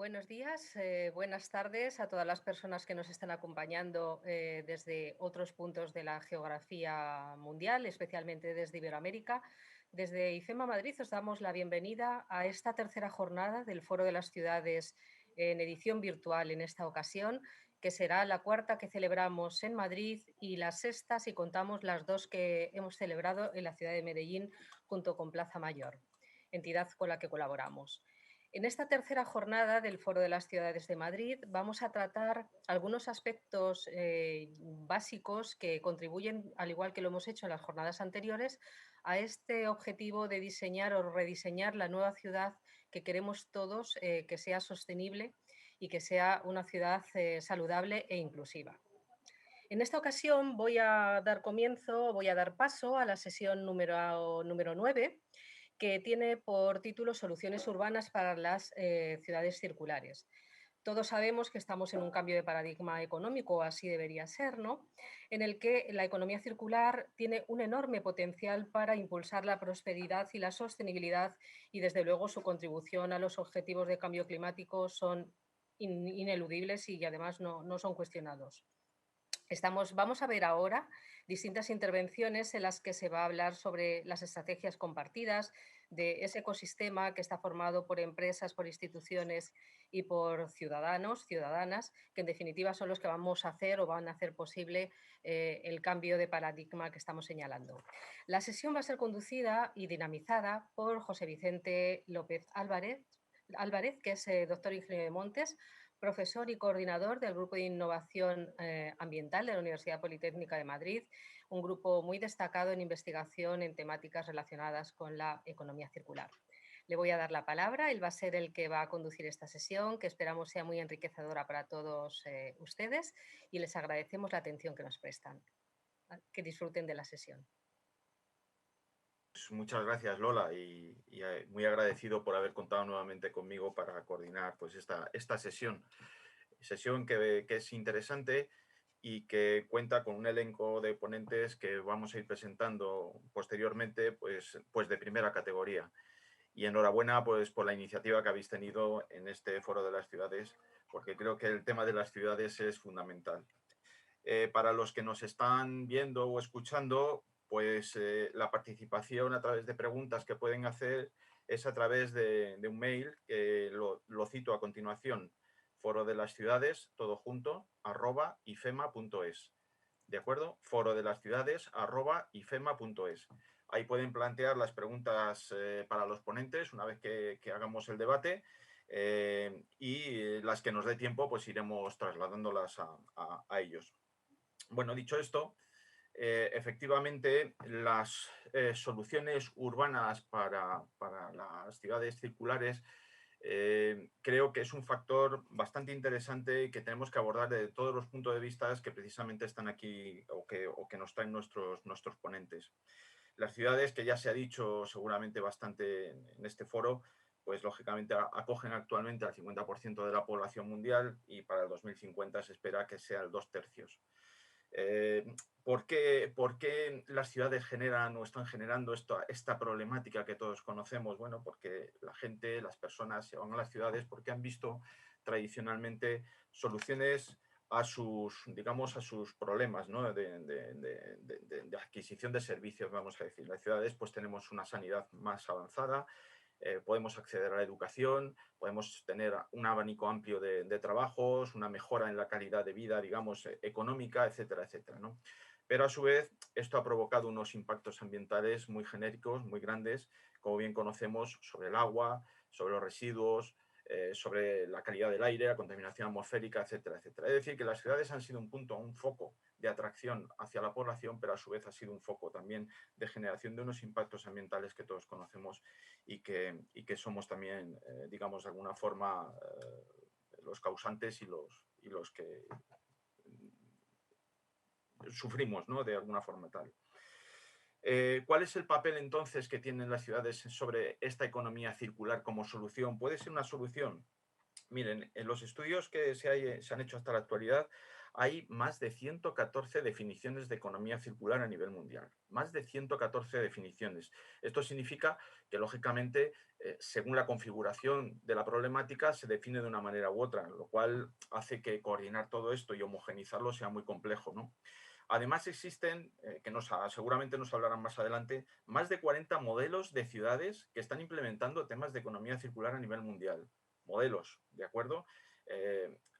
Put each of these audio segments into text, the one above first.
Buenos días, buenas tardes a todas las personas que nos están acompañando desde otros puntos de la geografía mundial, especialmente desde Iberoamérica. Desde IFEMA Madrid os damos la bienvenida a esta tercera jornada del Foro de las Ciudades en edición virtual en esta ocasión, que será la cuarta que celebramos en Madrid y la sexta si contamos las dos que hemos celebrado en la ciudad de Medellín junto con Plaza Mayor, entidad con la que colaboramos. En esta tercera jornada del Foro de las Ciudades de Madrid vamos a tratar algunos aspectos básicos que contribuyen, al igual que lo hemos hecho en las jornadas anteriores, a este objetivo de diseñar o rediseñar la nueva ciudad que queremos todos, que sea sostenible y que sea una ciudad saludable e inclusiva. En esta ocasión voy a dar paso a la sesión número 9, que tiene por título Soluciones urbanas para las ciudades circulares. Todos sabemos que estamos en un cambio de paradigma económico, o así debería ser, ¿no? En el que la economía circular tiene un enorme potencial para impulsar la prosperidad y la sostenibilidad y, desde luego, su contribución a los objetivos de cambio climático son ineludibles y además no son cuestionados. Vamos a ver ahora distintas intervenciones en las que se va a hablar sobre las estrategias compartidas de ese ecosistema que está formado por empresas, por instituciones y por ciudadanos, ciudadanas, que en definitiva son los que vamos a hacer o van a hacer posible el cambio de paradigma que estamos señalando. La sesión va a ser conducida y dinamizada por José Vicente López Álvarez, que es doctor ingeniero de Montes, profesor y coordinador del Grupo de Innovación Ambiental de la Universidad Politécnica de Madrid, un grupo muy destacado en investigación en temáticas relacionadas con la economía circular. Le voy a dar la palabra, él va a ser el que va a conducir esta sesión, que esperamos sea muy enriquecedora para todos ustedes, y les agradecemos la atención que nos prestan. Que disfruten de la sesión. Pues muchas gracias, Lola, y muy agradecido por haber contado nuevamente conmigo para coordinar pues, esta sesión que es interesante y que cuenta con un elenco de ponentes que vamos a ir presentando posteriormente pues de primera categoría. Y enhorabuena pues, por la iniciativa que habéis tenido en este Foro de las Ciudades, porque creo que el tema de las ciudades es fundamental. Para los que nos están viendo o escuchando, pues la participación a través de preguntas que pueden hacer es a través de un mail, que lo cito a continuación: foro de las ciudades, todo junto, @ifema.es. ¿De acuerdo? Foro de las ciudades, @ifema.es. Ahí pueden plantear las preguntas para los ponentes una vez que hagamos el debate, y las que nos dé tiempo pues iremos trasladándolas a ellos. Bueno, dicho esto, efectivamente las soluciones urbanas para las ciudades circulares creo que es un factor bastante interesante que tenemos que abordar desde todos los puntos de vista que precisamente están aquí o que nos traen nuestros ponentes. Las ciudades, que ya se ha dicho seguramente bastante en este foro, pues lógicamente acogen actualmente al 50% de la población mundial y para el 2050 se espera que sea el 2/3. Eh, por qué las ciudades generan o están generando esta problemática que todos conocemos? Bueno, porque la gente, las personas se van a las ciudades porque han visto tradicionalmente soluciones a sus, digamos, a sus problemas, ¿no? de adquisición de servicios, vamos a decir. En las ciudades pues tenemos una sanidad más avanzada, podemos acceder a la educación, podemos tener un abanico amplio de trabajos, una mejora en la calidad de vida, digamos, económica, etcétera, etcétera, ¿no? Pero a su vez esto ha provocado unos impactos ambientales muy genéricos, muy grandes, como bien conocemos, sobre el agua, sobre los residuos, sobre la calidad del aire, la contaminación atmosférica, etcétera, etcétera. Es decir, que las ciudades han sido un punto, un foco de atracción hacia la población, pero a su vez ha sido un foco también de generación de unos impactos ambientales que todos conocemos y que somos también, digamos, de alguna forma los causantes y los que sufrimos, ¿no? De alguna forma tal. ¿Cuál es el papel entonces que tienen las ciudades sobre esta economía circular como solución? ¿Puede ser una solución? Miren, en los estudios que se han hecho hasta la actualidad hay más de 114 definiciones de economía circular a nivel mundial. Más de 114 definiciones. Esto significa que, lógicamente, según la configuración de la problemática, se define de una manera u otra, lo cual hace que coordinar todo esto y homogenizarlo sea muy complejo, ¿no? Además existen, seguramente nos hablarán más adelante, más de 40 modelos de ciudades que están implementando temas de economía circular a nivel mundial. Modelos, ¿de acuerdo?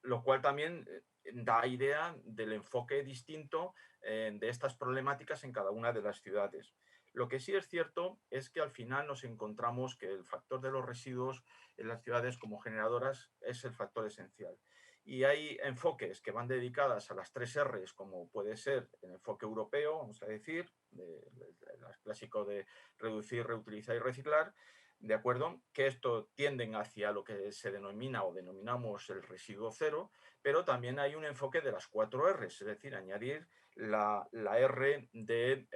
Lo cual también da idea del enfoque distinto de estas problemáticas en cada una de las ciudades. Lo que sí es cierto es que al final nos encontramos que el factor de los residuos en las ciudades como generadoras es el factor esencial. Y hay enfoques que van dedicadas a las tres R's, como puede ser el enfoque europeo, vamos a decir, el clásico de reducir, reutilizar y reciclar, ¿de acuerdo? Que esto tienden hacia lo que se denomina o denominamos el residuo cero, pero también hay un enfoque de las cuatro R's, es decir, añadir la R de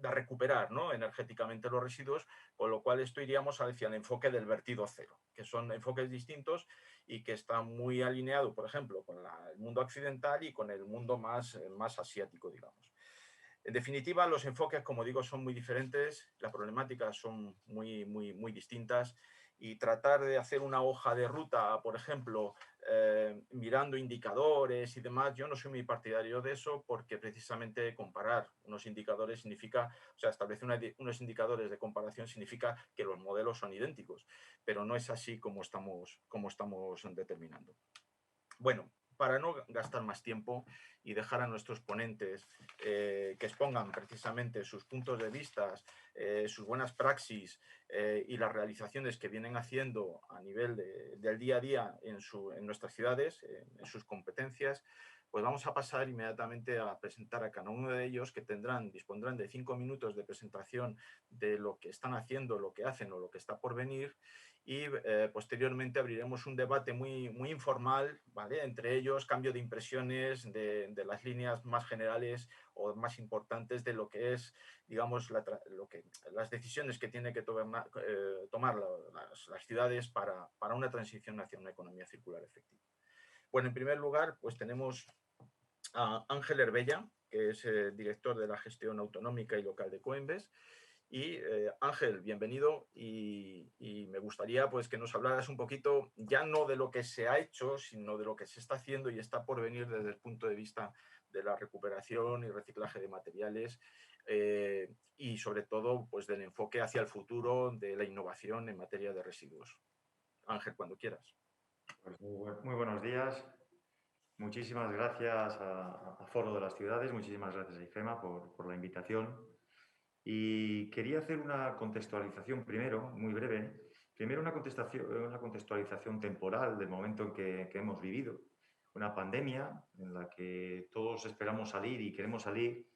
recuperar, ¿no?, energéticamente los residuos, con lo cual esto iríamos hacia el enfoque del vertido cero, que son enfoques distintos y que están muy alineados, por ejemplo, con el mundo occidental y con el mundo más asiático, digamos. En definitiva, los enfoques, como digo, son muy diferentes, las problemáticas son muy distintas y tratar de hacer una hoja de ruta, por ejemplo, mirando indicadores y demás, yo no soy muy partidario de eso porque precisamente comparar unos indicadores significa, o sea, establecer unos indicadores de comparación significa que los modelos son idénticos, pero no es así como estamos determinando. Bueno, para no gastar más tiempo y dejar a nuestros ponentes que expongan precisamente sus puntos de vista, sus buenas praxis y las realizaciones que vienen haciendo a nivel del día a día en nuestras ciudades, en sus competencias, pues vamos a pasar inmediatamente a presentar a cada uno de ellos que dispondrán de 5 minutos de presentación de lo que están haciendo, lo que hacen o lo que está por venir y posteriormente abriremos un debate muy informal, ¿vale? Entre ellos, cambio de impresiones de las líneas más generales o más importantes de lo que es, digamos, las decisiones que tienen que tomar las ciudades para una transición hacia una economía circular efectiva. Bueno, en primer lugar, pues tenemos a Ángel Herbella, que es director de la gestión autonómica y local de Coembes. Y Ángel, bienvenido y me gustaría pues que nos hablaras un poquito ya no de lo que se ha hecho, sino de lo que se está haciendo y está por venir desde el punto de vista de la recuperación y reciclaje de materiales y sobre todo pues del enfoque hacia el futuro de la innovación en materia de residuos. Ángel, cuando quieras. Pues muy buenos días. Muchísimas gracias a Foro de las Ciudades, muchísimas gracias a IFEMA por la invitación. Y quería hacer una contextualización primero, muy breve. Primero una contextualización temporal del momento en que hemos vivido. Una pandemia en la que todos esperamos salir y queremos salir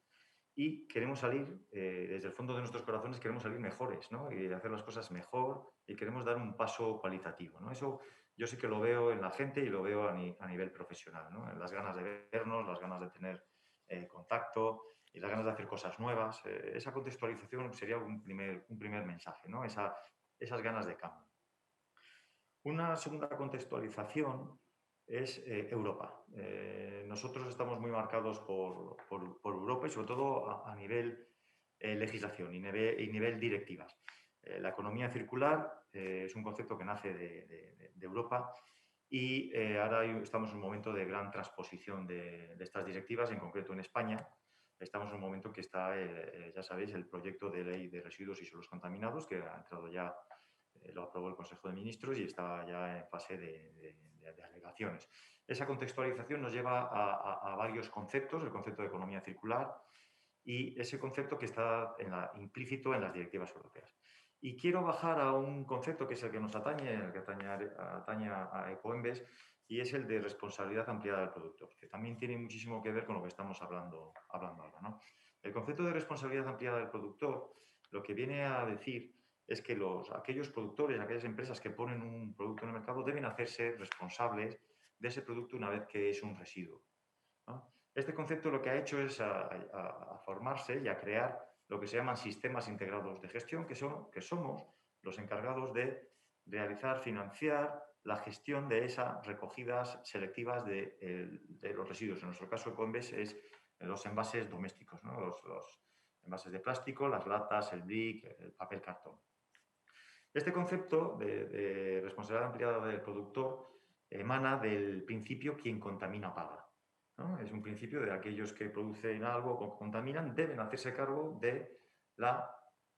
desde el fondo de nuestros corazones queremos salir mejores, ¿no? Y hacer las cosas mejor y queremos dar un paso cualitativo, ¿no? Eso yo sí que lo veo en la gente y lo veo a nivel profesional, ¿no? En las ganas de vernos, las ganas de tener contacto y las ganas de hacer cosas nuevas. Esa contextualización sería un primer mensaje, ¿no? Esas ganas de cambio. Una segunda contextualización es Europa. Nosotros estamos muy marcados por Europa y sobre todo a nivel legislación y nivel directivas. La economía circular es un concepto que nace de Europa y ahora estamos en un momento de gran transposición de estas directivas, en concreto en España. Estamos en un momento que está, ya sabéis, el proyecto de ley de residuos y suelos contaminados, que ha entrado ya, lo aprobó el Consejo de Ministros y está ya en fase de alegaciones. Esa contextualización nos lleva a varios conceptos, el concepto de economía circular y ese concepto que está implícito en las directivas europeas. Y quiero bajar a un concepto que es el que nos atañe, el que atañe a Ecoembes, y es el de responsabilidad ampliada del productor, que también tiene muchísimo que ver con lo que estamos hablando ahora, ¿no? El concepto de responsabilidad ampliada del productor lo que viene a decir es que aquellos productores, aquellas empresas que ponen un producto en el mercado deben hacerse responsables de ese producto una vez que es un residuo, ¿no? Este concepto lo que ha hecho es a formarse y a crear lo que se llaman sistemas integrados de gestión, que somos los encargados de realizar, financiar la gestión de esas recogidas selectivas de los residuos. En nuestro caso, Ecoembes es los envases domésticos, ¿no? Los envases de plástico, las latas, el brick, el papel cartón. Este concepto de responsabilidad ampliada del productor emana del principio quien contamina paga, ¿no? Es un principio de aquellos que producen algo o contaminan deben hacerse cargo de la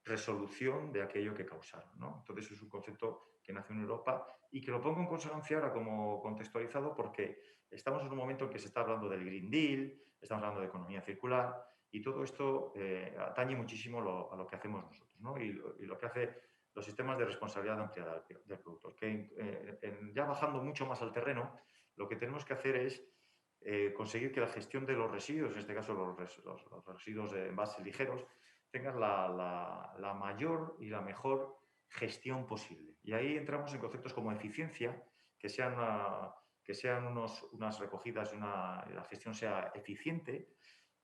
resolución de aquello que causaron, ¿no? Entonces es un concepto que nació en Europa y que lo pongo en consonancia ahora como contextualizado porque estamos en un momento en que se está hablando del Green Deal, estamos hablando de economía circular y todo esto atañe muchísimo a lo que hacemos nosotros, ¿no? Y lo que hace los sistemas de responsabilidad ampliada del productor, que ya bajando mucho más al terreno, lo que tenemos que hacer es conseguir que la gestión de los residuos, en este caso los residuos de envases ligeros, tengan la mayor y la mejor gestión posible. Y ahí entramos en conceptos como eficiencia, que sean unas recogidas y la gestión sea eficiente.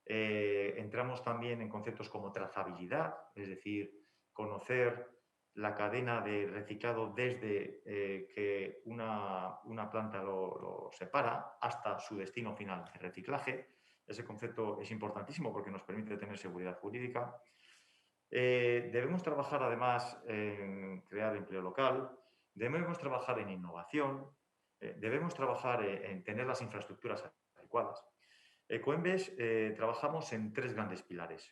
Entramos también en conceptos como trazabilidad, es decir, conocer la cadena de reciclado desde que una planta lo separa hasta su destino final de reciclaje. Ese concepto es importantísimo porque nos permite tener seguridad jurídica. Debemos trabajar además en crear empleo local, debemos trabajar en innovación, debemos trabajar en tener las infraestructuras adecuadas. Ecoembes trabajamos en 3 grandes pilares.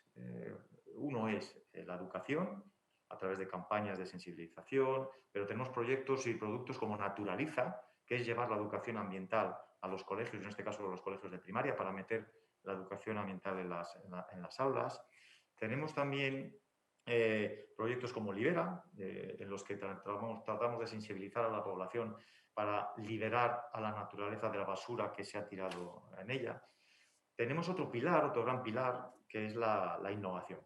Uno es la educación, a través de campañas de sensibilización, pero tenemos proyectos y productos como Naturaliza, que es llevar la educación ambiental a los colegios, en este caso a los colegios de primaria, para meter la educación ambiental en las aulas. Tenemos también proyectos como Libera, en los que tratamos de sensibilizar a la población para liberar a la naturaleza de la basura que se ha tirado en ella. Tenemos otro pilar, otro gran pilar, que es la innovación.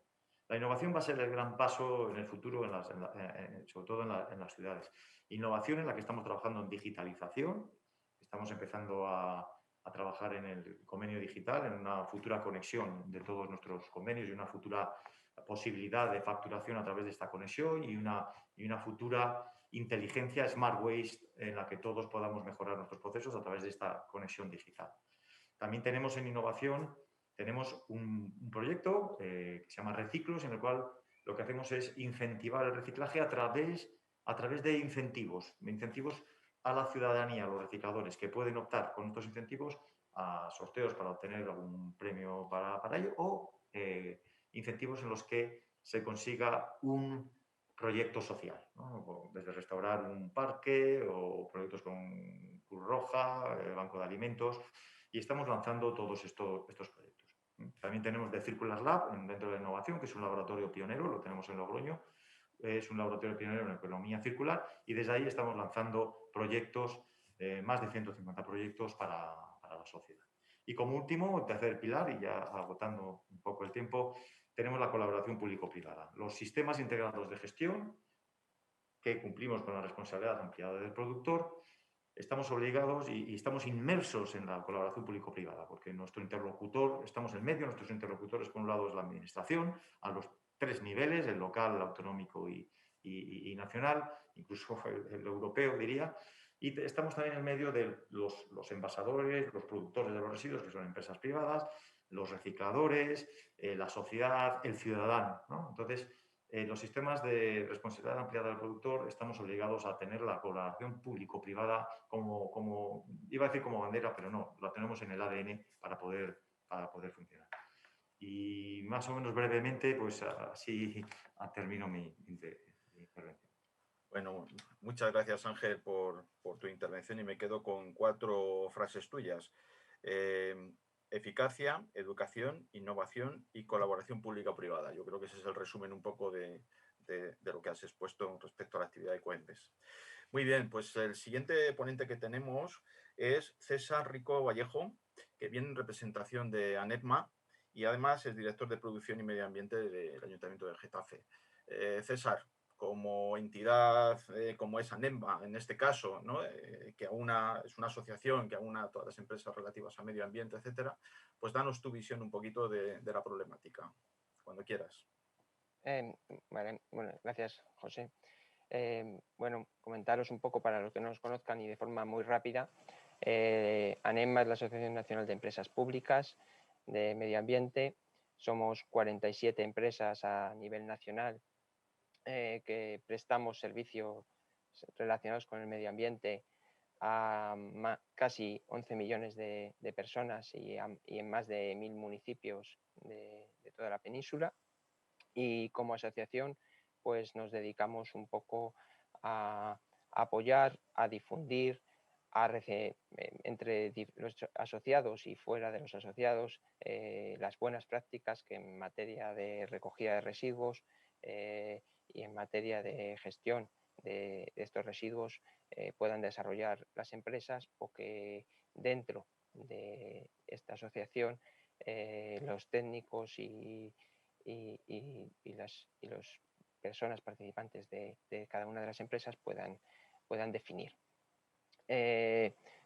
La innovación va a ser el gran paso en el futuro, sobre todo en las ciudades. Innovación en la que estamos trabajando en digitalización, estamos empezando a trabajar en el convenio digital, en una futura conexión de todos nuestros convenios y una futura posibilidad de facturación a través de esta conexión y una futura inteligencia Smart Waste en la que todos podamos mejorar nuestros procesos a través de esta conexión digital. También tenemos en innovación, tenemos un proyecto que se llama Reciclos, en el cual lo que hacemos es incentivar el reciclaje a través de incentivos a la ciudadanía, a los recicladores, que pueden optar con estos incentivos a sorteos para obtener algún premio para ello o incentivos en los que se consiga un proyecto social, ¿no? Desde restaurar un parque o proyectos con Cruz Roja, Banco de Alimentos, y estamos lanzando todos estos proyectos. También tenemos The Circular Lab dentro de la innovación, que es un laboratorio pionero, lo tenemos en Logroño, es un laboratorio pionero en economía circular y desde ahí estamos lanzando proyectos, más de 150 proyectos para la sociedad. Y como último, el tercer pilar, y ya agotando un poco el tiempo, tenemos la colaboración público-privada. Los sistemas integrados de gestión, que cumplimos con la responsabilidad ampliada del productor, estamos obligados y estamos inmersos en la colaboración público-privada, porque nuestro interlocutor, estamos en medio, nuestros interlocutores, por un lado, es la administración, a los 3 niveles, el local, el autonómico y nacional, incluso el europeo, diría, y estamos también en medio de los envasadores, los productores de los residuos, que son empresas privadas, los recicladores, la sociedad, el ciudadano, ¿no? Entonces, los sistemas de responsabilidad ampliada del productor estamos obligados a tener la colaboración público-privada como, iba a decir como bandera, pero no, la tenemos en el ADN para poder funcionar. Y más o menos brevemente, pues así termino mi intervención. Bueno, muchas gracias Ángel por tu intervención y me quedo con 4 frases tuyas. Eficacia, educación, innovación y colaboración pública-privada. Yo creo que ese es el resumen un poco de lo que has expuesto respecto a la actividad de Ecoembes. Muy bien, pues el siguiente ponente que tenemos es César Rico Vallejo, que viene en representación de ANEPMA y además es director de Producción y Medio Ambiente del Ayuntamiento de Getafe. César, como entidad, como es ANEPMA en este caso, ¿no? Que es una asociación que aúna a todas las empresas relativas a medio ambiente, etcétera, pues danos tu visión un poquito de la problemática, cuando quieras. Vale, bueno, gracias, José. Bueno, comentaros un poco para los que no nos conozcan y de forma muy rápida. ANEMA es la Asociación Nacional de Empresas Públicas de Medio Ambiente. Somos 47 empresas a nivel nacional que prestamos servicios relacionados con el medio ambiente a casi 11 millones de personas y en más de 1000 municipios de toda la península. Y como asociación, pues nos dedicamos un poco a apoyar, a difundir, entre los asociados y fuera de los asociados, las buenas prácticas que en materia de recogida de residuos y en materia de gestión de estos residuos puedan desarrollar las empresas, o que dentro de esta asociación los técnicos y las personas participantes de cada una de las empresas puedan definir.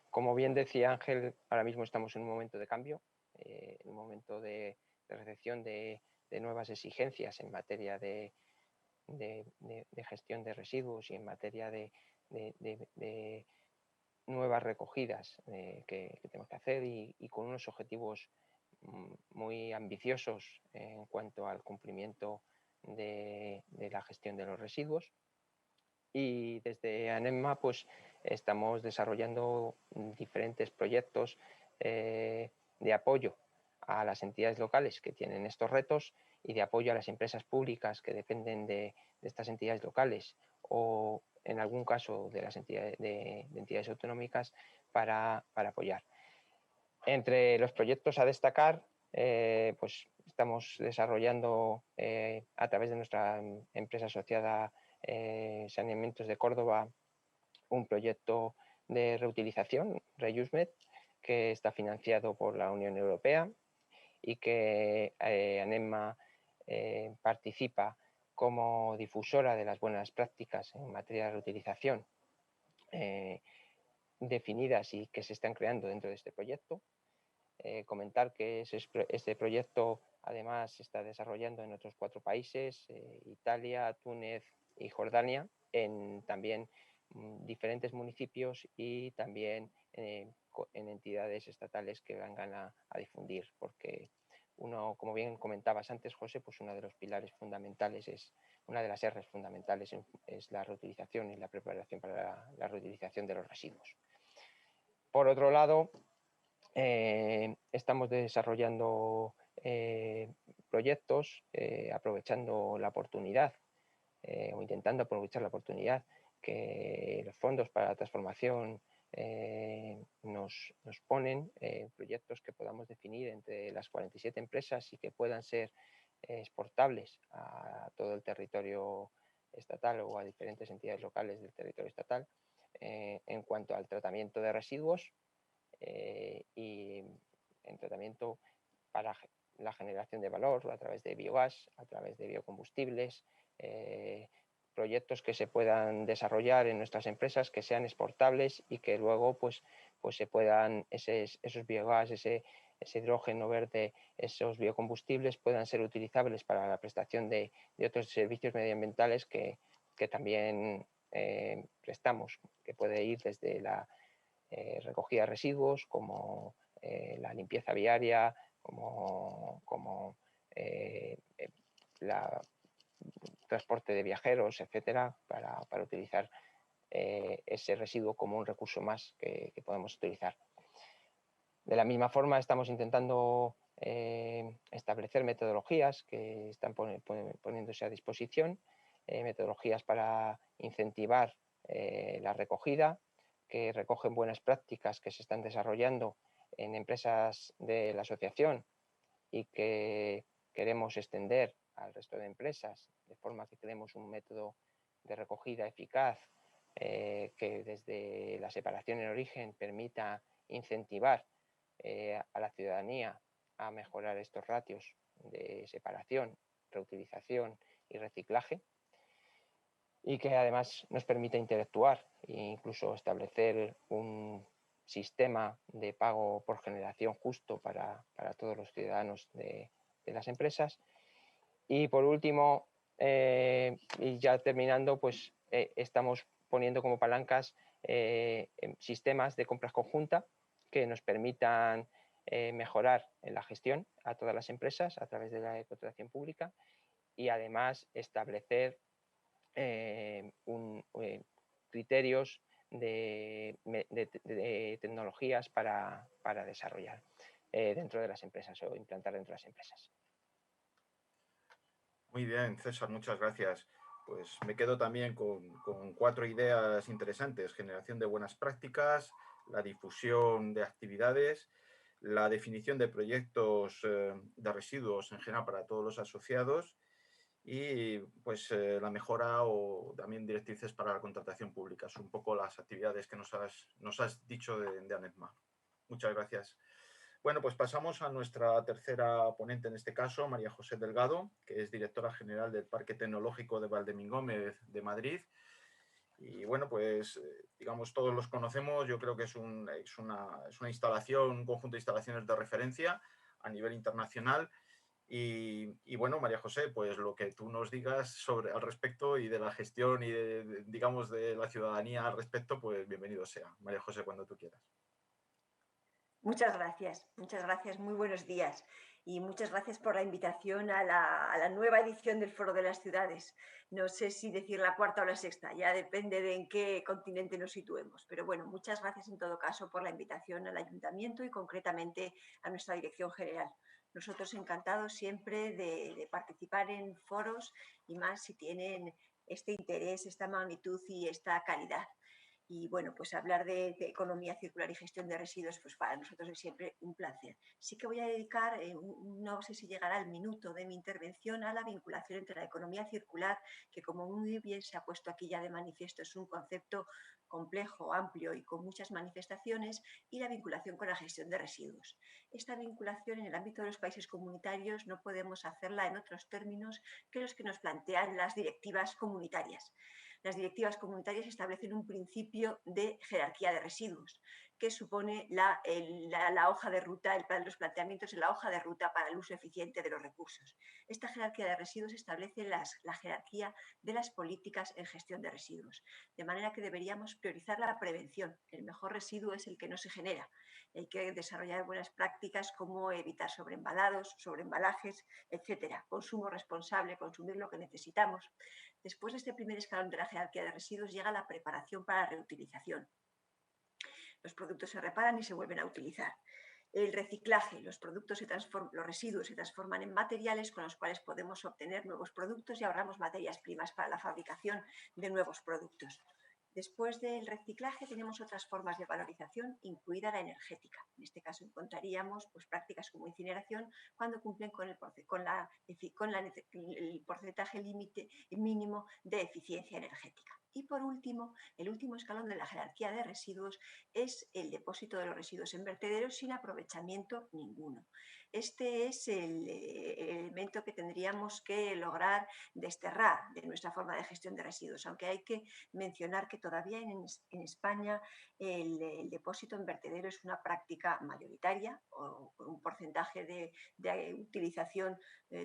Como bien decía Ángel, ahora mismo estamos en un momento de cambio, en un momento de recepción de nuevas exigencias en materia de gestión de residuos y en materia de nuevas recogidas que tenemos que hacer, y con unos objetivos muy ambiciosos en cuanto al cumplimiento de la gestión de los residuos. Y desde ANEMA pues estamos desarrollando diferentes proyectos de apoyo a las entidades locales que tienen estos retos y de apoyo a las empresas públicas que dependen de estas entidades locales, o en algún caso de las entidades, de entidades autonómicas, para apoyar. Entre los proyectos a destacar, pues estamos desarrollando a través de nuestra empresa asociada Saneamientos de Córdoba un proyecto de reutilización, ReUseMed, que está financiado por la Unión Europea y que ANEMA participa como difusora de las buenas prácticas en materia de reutilización definidas y que se están creando dentro de este proyecto. Comentar que este proyecto además se está desarrollando en otros 4 países, Italia, Túnez y Jordania, en también diferentes municipios y también en entidades estatales que vengan a difundir, porque como bien comentabas antes, José, pues uno de los pilares fundamentales una de las R's fundamentales es la reutilización y la preparación para la reutilización de los residuos. Por otro lado, estamos desarrollando proyectos aprovechando la oportunidad o intentando aprovechar la oportunidad que los fondos para la transformación nos ponen, proyectos que podamos definir entre las 47 empresas y que puedan ser exportables a todo el territorio estatal o a diferentes entidades locales del territorio estatal en cuanto al tratamiento de residuos y en tratamiento para la generación de valor a través de biogás, a través de biocombustibles, proyectos que se puedan desarrollar en nuestras empresas, que sean exportables y que luego pues se puedan, esos biogás, ese hidrógeno verde, esos biocombustibles puedan ser utilizables para la prestación de otros servicios medioambientales que también prestamos, que puede ir desde la recogida de residuos, como la limpieza viaria, como la transporte de viajeros, etcétera, para utilizar ese residuo como un recurso más que podemos utilizar. De la misma forma, estamos intentando establecer metodologías que están poniéndose a disposición, metodologías para incentivar la recogida, que recogen buenas prácticas que se están desarrollando en empresas de la asociación y que queremos extender al resto de empresas, de forma que tenemos un método de recogida eficaz que desde la separación en origen permita incentivar a la ciudadanía a mejorar estos ratios de separación, reutilización y reciclaje, y que además nos permite interactuar e incluso establecer un sistema de pago por generación justo para todos los ciudadanos de las empresas. Y por último, y ya terminando, pues estamos poniendo como palancas sistemas de compras conjunta que nos permitan mejorar en la gestión a todas las empresas a través de la contratación pública y además establecer criterios de tecnologías para desarrollar dentro de las empresas o implantar dentro de las empresas. Muy bien, César, muchas gracias. Pues me quedo también con 4 ideas interesantes: generación de buenas prácticas, la difusión de actividades, la definición de proyectos de residuos en general para todos los asociados y pues la mejora o también directrices para la contratación pública. Son un poco las actividades que nos has dicho de ANEFMA. Muchas gracias. Bueno, pues pasamos a nuestra tercera ponente en este caso, María José Delgado, que es directora general del Parque Tecnológico de Valdemingoméz de Madrid. Y bueno, pues digamos, todos los conocemos. Yo creo que es una instalación, un conjunto de instalaciones de referencia a nivel internacional. Y bueno, María José, pues lo que tú nos digas al respecto y de la gestión y digamos, de la ciudadanía al respecto, pues bienvenido sea. María José, cuando tú quieras. Muchas gracias, muy buenos días y muchas gracias por la invitación a la nueva edición del Foro de las Ciudades. No sé si decir la cuarta o la sexta, ya depende de en qué continente nos situemos, pero bueno, muchas gracias en todo caso por la invitación al Ayuntamiento y concretamente a nuestra Dirección General. Nosotros encantados siempre de participar en foros y más si tienen este interés, esta magnitud y esta calidad. Y bueno, pues hablar de economía circular y gestión de residuos, pues para nosotros es siempre un placer. Sí que voy a dedicar, no sé si llegará el minuto de mi intervención, a la vinculación entre la economía circular, que como muy bien se ha puesto aquí ya de manifiesto, es un concepto complejo, amplio y con muchas manifestaciones, y la vinculación con la gestión de residuos. Esta vinculación en el ámbito de los países comunitarios no podemos hacerla en otros términos que los que nos plantean las directivas comunitarias. Las directivas comunitarias establecen un principio de jerarquía de residuos, que supone la hoja de ruta, los planteamientos en la hoja de ruta para el uso eficiente de los recursos. Esta jerarquía de residuos establece la jerarquía de las políticas en gestión de residuos, de manera que deberíamos priorizar la prevención. El mejor residuo es el que no se genera. Hay que desarrollar buenas prácticas como evitar sobreembalados, sobreembalajes, etcétera. Consumo responsable, consumir lo que necesitamos. Después de este primer escalón de la jerarquía de residuos llega la preparación para la reutilización. Los productos se reparan y se vuelven a utilizar. El reciclaje, los residuos se transforman en materiales con los cuales podemos obtener nuevos productos y ahorramos materias primas para la fabricación de nuevos productos. Después del reciclaje tenemos otras formas de valorización, incluida la energética. En este caso encontraríamos pues, prácticas como incineración cuando cumplen con el porcentaje límite mínimo de eficiencia energética. Y por último, el último escalón de la jerarquía de residuos es el depósito de los residuos en vertederos sin aprovechamiento ninguno. Este es el elemento que tendríamos que lograr desterrar de nuestra forma de gestión de residuos, aunque hay que mencionar que todavía en España el depósito en vertedero es una práctica mayoritaria o con un porcentaje de utilización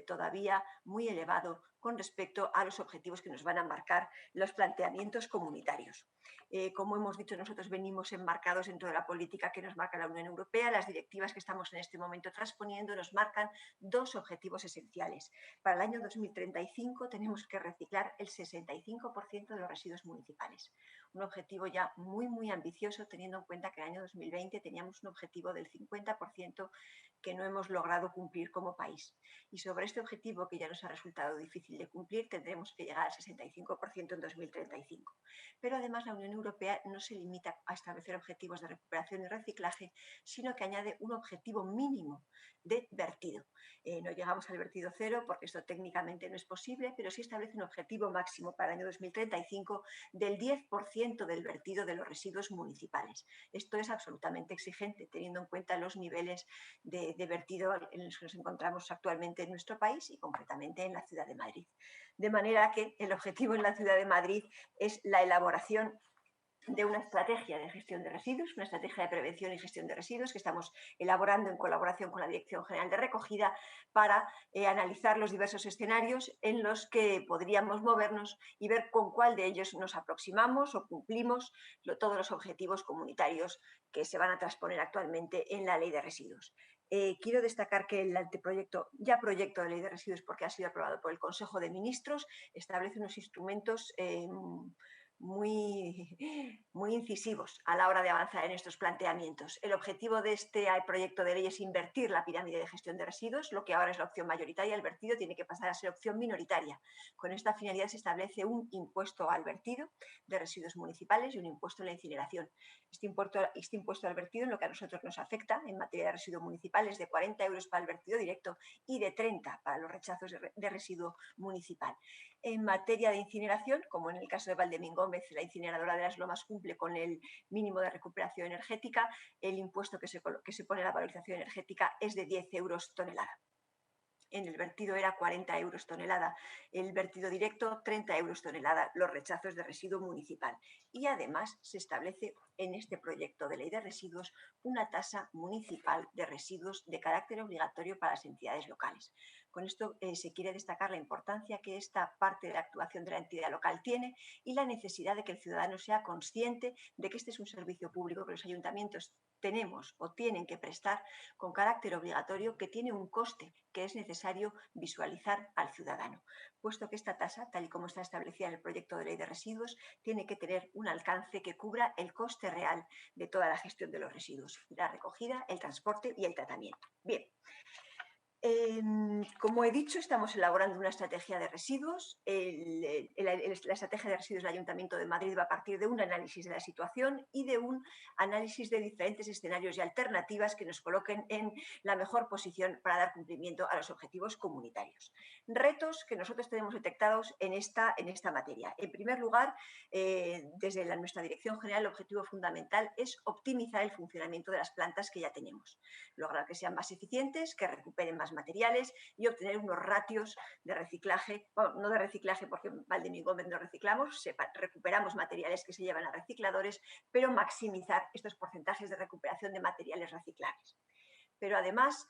todavía muy elevado con respecto a los objetivos que nos van a marcar los planteamientos comunitarios. Como hemos dicho, nosotros venimos enmarcados en toda la política que nos marca la Unión Europea. Las directivas que estamos en este momento transponiendo nos marcan 2 objetivos esenciales. Para el año 2035 tenemos que reciclar el 65% de los residuos municipales. Un objetivo ya muy ambicioso, teniendo en cuenta que en el año 2020 teníamos un objetivo del 50% que no hemos logrado cumplir como país. Y sobre este objetivo, que ya nos ha resultado difícil de cumplir, tendremos que llegar al 65% en 2035. Pero además la Unión Europea no se limita a establecer objetivos de recuperación y reciclaje, sino que añade un objetivo mínimo de vertido. No llegamos al vertido cero porque esto técnicamente no es posible, pero sí establece un objetivo máximo para el año 2035 del 10% del vertido de los residuos municipales. Esto es absolutamente exigente, teniendo en cuenta los niveles de vertido en los que nos encontramos actualmente en nuestro país y concretamente en la ciudad de Madrid. De manera que el objetivo en la ciudad de Madrid es la elaboración de una estrategia de gestión de residuos, una estrategia de prevención y gestión de residuos que estamos elaborando en colaboración con la Dirección General de Recogida para analizar los diversos escenarios en los que podríamos movernos y ver con cuál de ellos nos aproximamos o cumplimos todos los objetivos comunitarios que se van a transponer actualmente en la Ley de Residuos. Quiero destacar que el anteproyecto, ya proyecto de Ley de Residuos, porque ha sido aprobado por el Consejo de Ministros, establece unos instrumentos muy incisivos a la hora de avanzar en estos planteamientos. El objetivo de este proyecto de ley es invertir la pirámide de gestión de residuos. Lo que ahora es la opción mayoritaria, el vertido, tiene que pasar a ser opción minoritaria. Con esta finalidad se establece un impuesto al vertido de residuos municipales y un impuesto en la incineración. Este impuesto al vertido, en lo que a nosotros nos afecta en materia de residuo municipal, es de 40 euros para el vertido directo y de 30 para los rechazos de residuo municipal. En materia de incineración, como en el caso de Valdemín Gómez, la incineradora de Las Lomas cumple con el mínimo de recuperación energética, el impuesto que se pone a la valorización energética es de 10 euros tonelada. En el vertido era 40 euros tonelada, el vertido directo 30 euros tonelada, los rechazos de residuo municipal. Y además se establece en este proyecto de ley de residuos una tasa municipal de residuos de carácter obligatorio para las entidades locales. Con esto se quiere destacar la importancia que esta parte de la actuación de la entidad local tiene y la necesidad de que el ciudadano sea consciente de que este es un servicio público que los ayuntamientos tenemos o tienen que prestar con carácter obligatorio, que tiene un coste que es necesario visualizar al ciudadano, puesto que esta tasa, tal y como está establecida en el proyecto de ley de residuos, tiene que tener un alcance que cubra el coste real de toda la gestión de los residuos, la recogida, el transporte y el tratamiento. Bien. Como he dicho, estamos elaborando una estrategia de residuos. La estrategia de residuos del Ayuntamiento de Madrid va a partir de un análisis de la situación y de un análisis de diferentes escenarios y alternativas que nos coloquen en la mejor posición para dar cumplimiento a los objetivos comunitarios. Retos que nosotros tenemos detectados en esta materia. En primer lugar, desde nuestra Dirección General, el objetivo fundamental es optimizar el funcionamiento de las plantas que ya tenemos, lograr que sean más eficientes, que recuperen más materiales y obtener unos ratios de reciclaje, bueno, no de reciclaje porque en Valdemín Gómez no reciclamos, recuperamos materiales que se llevan a recicladores, pero maximizar estos porcentajes de recuperación de materiales reciclables. Pero además,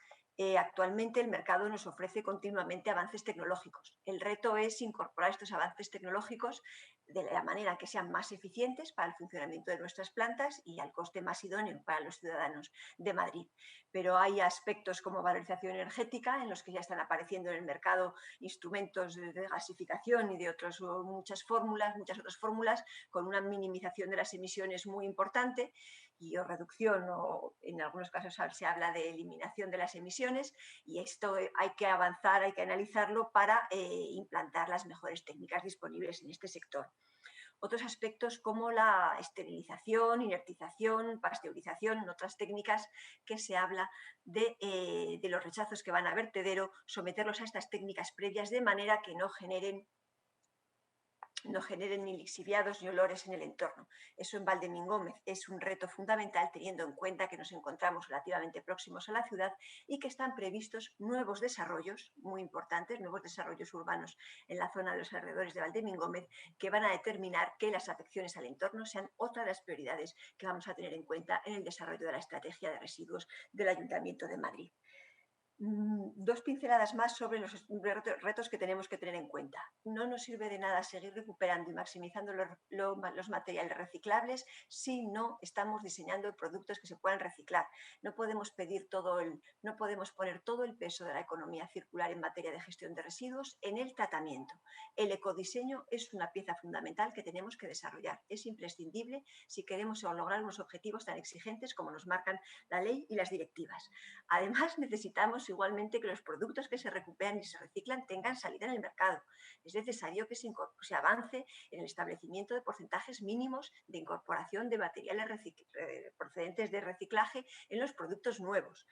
actualmente el mercado nos ofrece continuamente avances tecnológicos. El reto es incorporar estos avances tecnológicos de la manera que sean más eficientes para el funcionamiento de nuestras plantas y al coste más idóneo para los ciudadanos de Madrid. Pero hay aspectos como valorización energética, en los que ya están apareciendo en el mercado instrumentos de gasificación y de muchas otras fórmulas, con una minimización de las emisiones muy importante o reducción, o en algunos casos se habla de eliminación de las emisiones, y esto hay que avanzar, hay que analizarlo para implantar las mejores técnicas disponibles en este sector. Otros aspectos como la esterilización, inertización, pasteurización, otras técnicas que se habla de los rechazos que van a vertedero, someterlos a estas técnicas previas de manera que no generen ni lixiviados ni olores en el entorno. Eso en Valdemín Gómez es un reto fundamental, teniendo en cuenta que nos encontramos relativamente próximos a la ciudad y que están previstos nuevos desarrollos muy importantes, nuevos desarrollos urbanos en la zona de los alrededores de Valdemín Gómez, que van a determinar que las afecciones al entorno sean otra de las prioridades que vamos a tener en cuenta en el desarrollo de la estrategia de residuos del Ayuntamiento de Madrid. Dos pinceladas más sobre los retos que tenemos que tener en cuenta. No nos sirve de nada seguir recuperando y maximizando los materiales reciclables si no estamos diseñando productos que se puedan reciclar. No podemos poner todo el peso de la economía circular en materia de gestión de residuos en el tratamiento. El ecodiseño es una pieza fundamental que tenemos que desarrollar. Es imprescindible si queremos lograr unos objetivos tan exigentes como nos marcan la ley y las directivas. Además, necesitamos igualmente que los productos que se recuperan y se reciclan tengan salida en el mercado. Es necesario que se avance en el establecimiento de porcentajes mínimos de incorporación de materiales procedentes de reciclaje en los productos nuevos.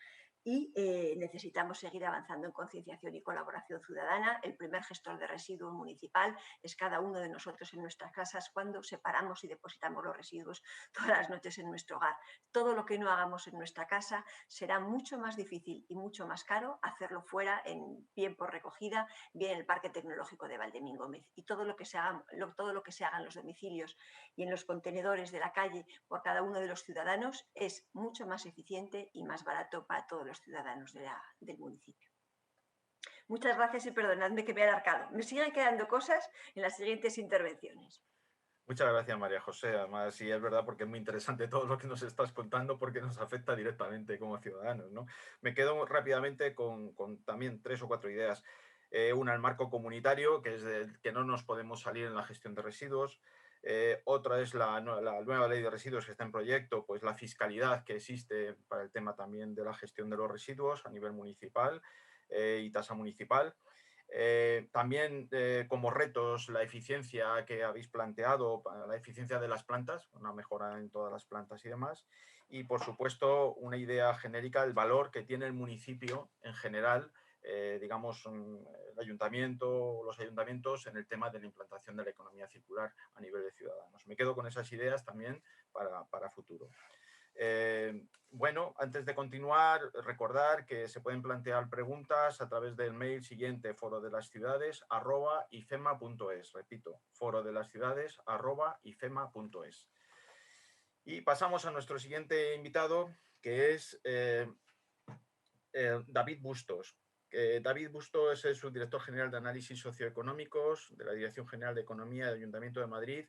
y necesitamos seguir avanzando en concienciación y colaboración ciudadana. El primer gestor de residuos municipal es cada uno de nosotros en nuestras casas cuando separamos y depositamos los residuos todas las noches en nuestro hogar. Todo lo que no hagamos en nuestra casa será mucho más difícil y mucho más caro hacerlo fuera, bien por recogida, bien en el Parque Tecnológico de Valdemín Gómez. Y todo lo que se haga en los domicilios y en los contenedores de la calle por cada uno de los ciudadanos es mucho más eficiente y más barato para todos los ciudadanos del municipio. Muchas gracias y perdonadme que me he alargado. Me siguen quedando cosas en las siguientes intervenciones. Muchas gracias, María José. Además, sí, es verdad, porque es muy interesante todo lo que nos estás contando, porque nos afecta directamente como ciudadanos, ¿no? Me quedo rápidamente con también 3 o 4 ideas. Una, el marco comunitario, que es del que no nos podemos salir en la gestión de residuos. Otra es la nueva ley de residuos que está en proyecto, pues la fiscalidad que existe para el tema también de la gestión de los residuos a nivel municipal y tasa municipal. También como retos la eficiencia que habéis planteado, la eficiencia de las plantas, una mejora en todas las plantas y demás. Y por supuesto una idea genérica, el valor que tiene el municipio en general, digamos el ayuntamiento, los ayuntamientos en el tema de la implantación de la economía circular a nivel de ciudadanos. Me quedo con esas ideas también para futuro. Bueno, antes de continuar, recordar que se pueden plantear preguntas a través del mail siguiente, forodelasciudades@ifema.es. Repito, forodelasciudades@ifema.es. Y pasamos a nuestro siguiente invitado, que es David Bustos. David Bustos es subdirector general de análisis socioeconómicos de la Dirección General de Economía del Ayuntamiento de Madrid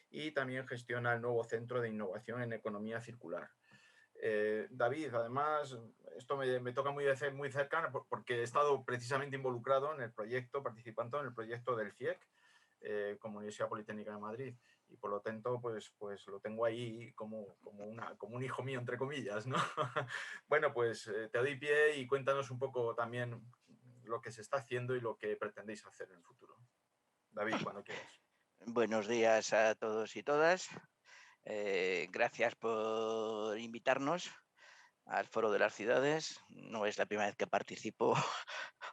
y también gestiona el nuevo Centro de Innovación en Economía Circular. David, además, esto me toca muy cercano porque he estado precisamente involucrado en el proyecto, participando en el proyecto del CIEC, como Universidad Politécnica de Madrid, y por lo tanto, pues lo tengo ahí como un hijo mío, entre comillas, ¿no? Bueno, pues te doy pie y cuéntanos un poco también lo que se está haciendo y lo que pretendéis hacer en el futuro. David, cuando quieras. Buenos días a todos y todas. Gracias por invitarnos al Foro de las Ciudades. No es la primera vez que participo,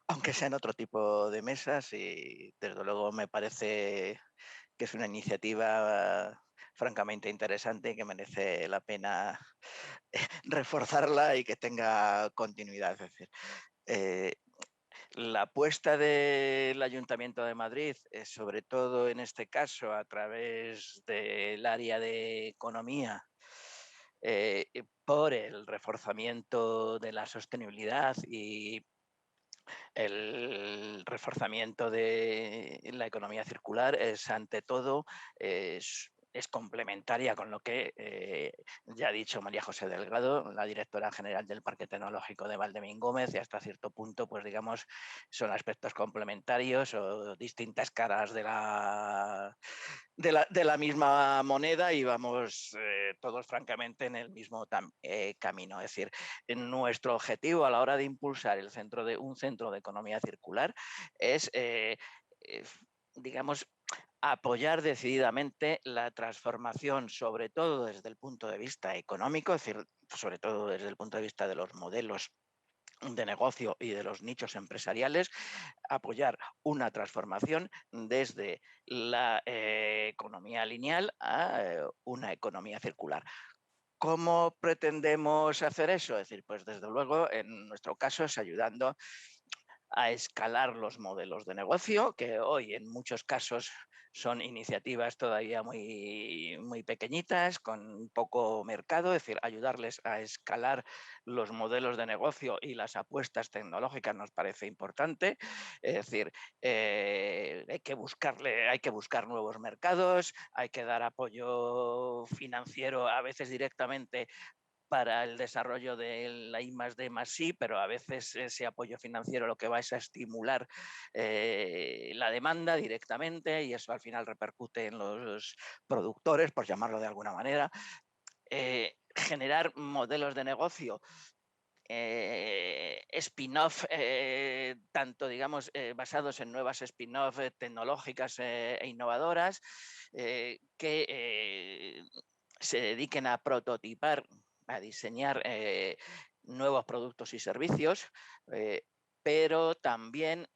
aunque sea en otro tipo de mesas, y desde luego me parece que es una iniciativa francamente interesante y que merece la pena reforzarla y que tenga continuidad. Es decir, la apuesta del Ayuntamiento de Madrid, sobre todo en este caso a través del área de economía, por el reforzamiento de la sostenibilidad y el reforzamiento de la economía circular es, ante todo, es complementaria con lo que ya ha dicho María José Delgado, la directora general del Parque Tecnológico de Valdemín Gómez, y hasta cierto punto, pues digamos, son aspectos complementarios o distintas caras de la misma moneda, y vamos todos francamente en el mismo camino. Es decir, nuestro objetivo a la hora de impulsar un centro de economía circular es, digamos, apoyar decididamente la transformación, sobre todo desde el punto de vista económico, es decir, sobre todo desde el punto de vista de los modelos de negocio y de los nichos empresariales, apoyar una transformación desde la economía lineal a una economía circular. ¿Cómo pretendemos hacer eso? Es decir, pues desde luego, en nuestro caso es ayudando a escalar los modelos de negocio, que hoy en muchos casos son iniciativas todavía muy, muy pequeñitas, con poco mercado, es decir, ayudarles a escalar los modelos de negocio y las apuestas tecnológicas nos parece importante. Es decir, hay que buscar nuevos mercados, hay que dar apoyo financiero, a veces directamente para el desarrollo de la I+D+I, pero a veces ese apoyo financiero lo que va es a estimular la demanda directamente, y eso al final repercute en los productores, por llamarlo de alguna manera. Generar modelos de negocio spin-off, tanto digamos basados en nuevas spin-off tecnológicas e innovadoras, que se dediquen a prototipar a diseñar nuevos productos y servicios, pero también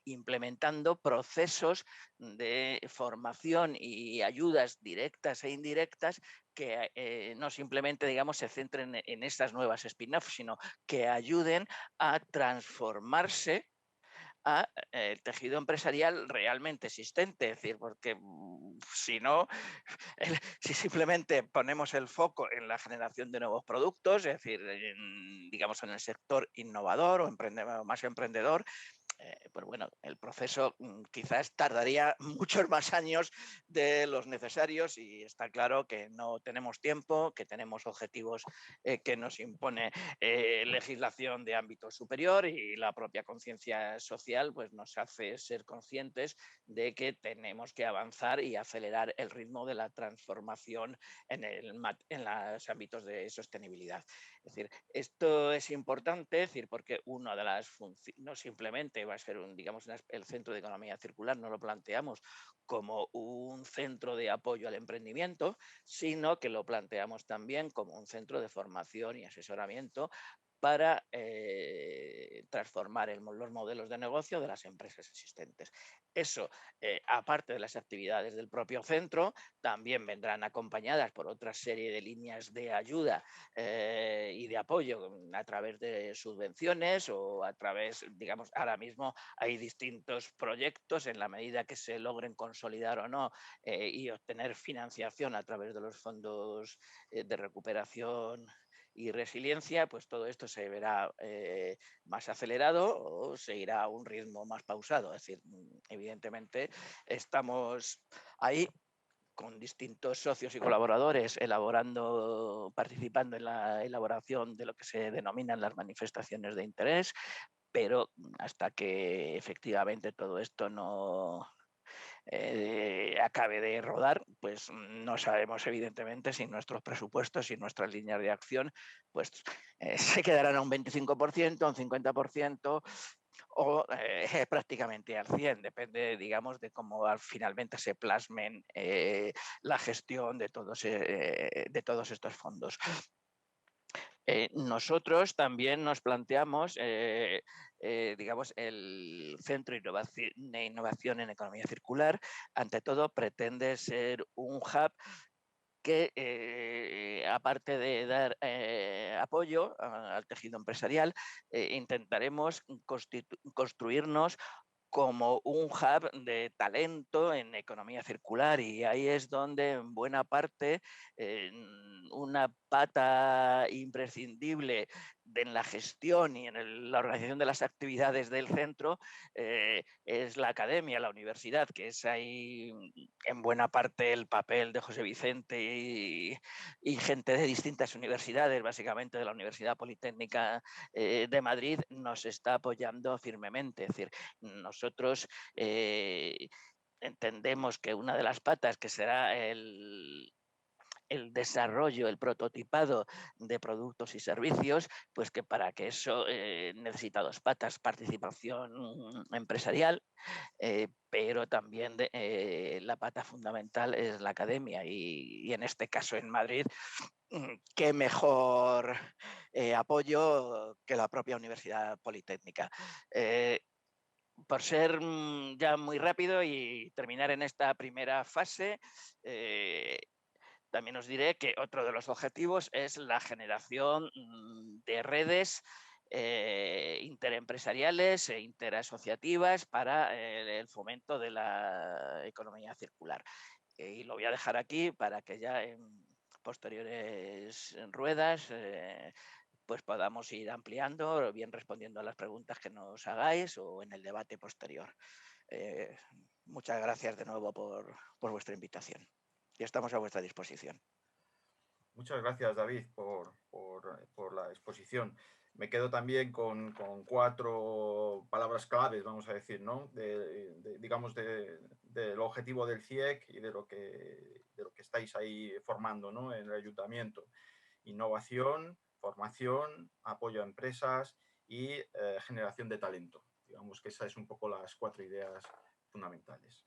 implementando procesos de formación y ayudas directas e indirectas que no simplemente, digamos, se centren en estas nuevas spin-offs, sino que ayuden a transformarse a el tejido empresarial realmente existente. Es decir, porque si no, si simplemente ponemos el foco en la generación de nuevos productos, es decir, digamos en el sector innovador o más emprendedor, pues bueno, el proceso quizás tardaría muchos más años de los necesarios y está claro que no tenemos tiempo, que tenemos objetivos que nos impone legislación de ámbito superior y la propia conciencia social pues nos hace ser conscientes de que tenemos que avanzar y acelerar el ritmo de la transformación en los ámbitos de sostenibilidad. Es decir, esto es importante, es decir, porque una de las funciones, no simplemente va a ser digamos, el centro de economía circular, no lo planteamos como un centro de apoyo al emprendimiento, sino que lo planteamos también como un centro de formación y asesoramiento para transformar los modelos de negocio de las empresas existentes. Eso, aparte de las actividades del propio centro, también vendrán acompañadas por otra serie de líneas de ayuda y de apoyo a través de subvenciones o a través, digamos, ahora mismo hay distintos proyectos en la medida que se logren consolidar o no y obtener financiación a través de los fondos de recuperación y resiliencia, pues todo esto se verá más acelerado o se irá a un ritmo más pausado. Es decir, evidentemente estamos ahí con distintos socios y colaboradores participando en la elaboración de lo que se denominan las manifestaciones de interés, pero hasta que efectivamente todo esto no acabe de rodar, pues no sabemos evidentemente si nuestros presupuestos y nuestras líneas de acción pues se quedarán a un 25%, a un 50% o prácticamente al 100%, depende, digamos, de cómo finalmente se plasmen la gestión de todos estos fondos. Nosotros también nos planteamos, digamos, el Centro de Innovación en Economía Circular, ante todo pretende ser un hub que, aparte de dar apoyo al tejido empresarial, intentaremos construirnos como un hub de talento en economía circular y ahí es donde en buena parte una pata imprescindible en la gestión y en la organización de las actividades del centro es la academia, la universidad, que es ahí en buena parte el papel de José Vicente y gente de distintas universidades, básicamente de la Universidad Politécnica de Madrid, nos está apoyando firmemente. Es decir, nosotros entendemos que una de las patas que será el desarrollo, el prototipado de productos y servicios, pues que para que eso necesita dos patas, participación empresarial, pero también la pata fundamental es la academia y en este caso en Madrid, qué mejor apoyo que la propia Universidad Politécnica. Por ser ya muy rápido y terminar en esta primera fase, también os diré que otro de los objetivos es la generación de redes interempresariales e interasociativas para el fomento de la economía circular. Y lo voy a dejar aquí para que ya en posteriores ruedas pues podamos ir ampliando, o bien respondiendo a las preguntas que nos hagáis o en el debate posterior. Muchas gracias de nuevo por vuestra invitación y estamos a vuestra disposición. Muchas gracias, David, por la exposición. Me quedo también con 4 palabras claves, vamos a decir, ¿no? Digamos, del objetivo del CIEC y de lo que estáis ahí formando, ¿no? En el ayuntamiento. Innovación, formación, apoyo a empresas y generación de talento. Digamos que esas son un poco las 4 ideas fundamentales.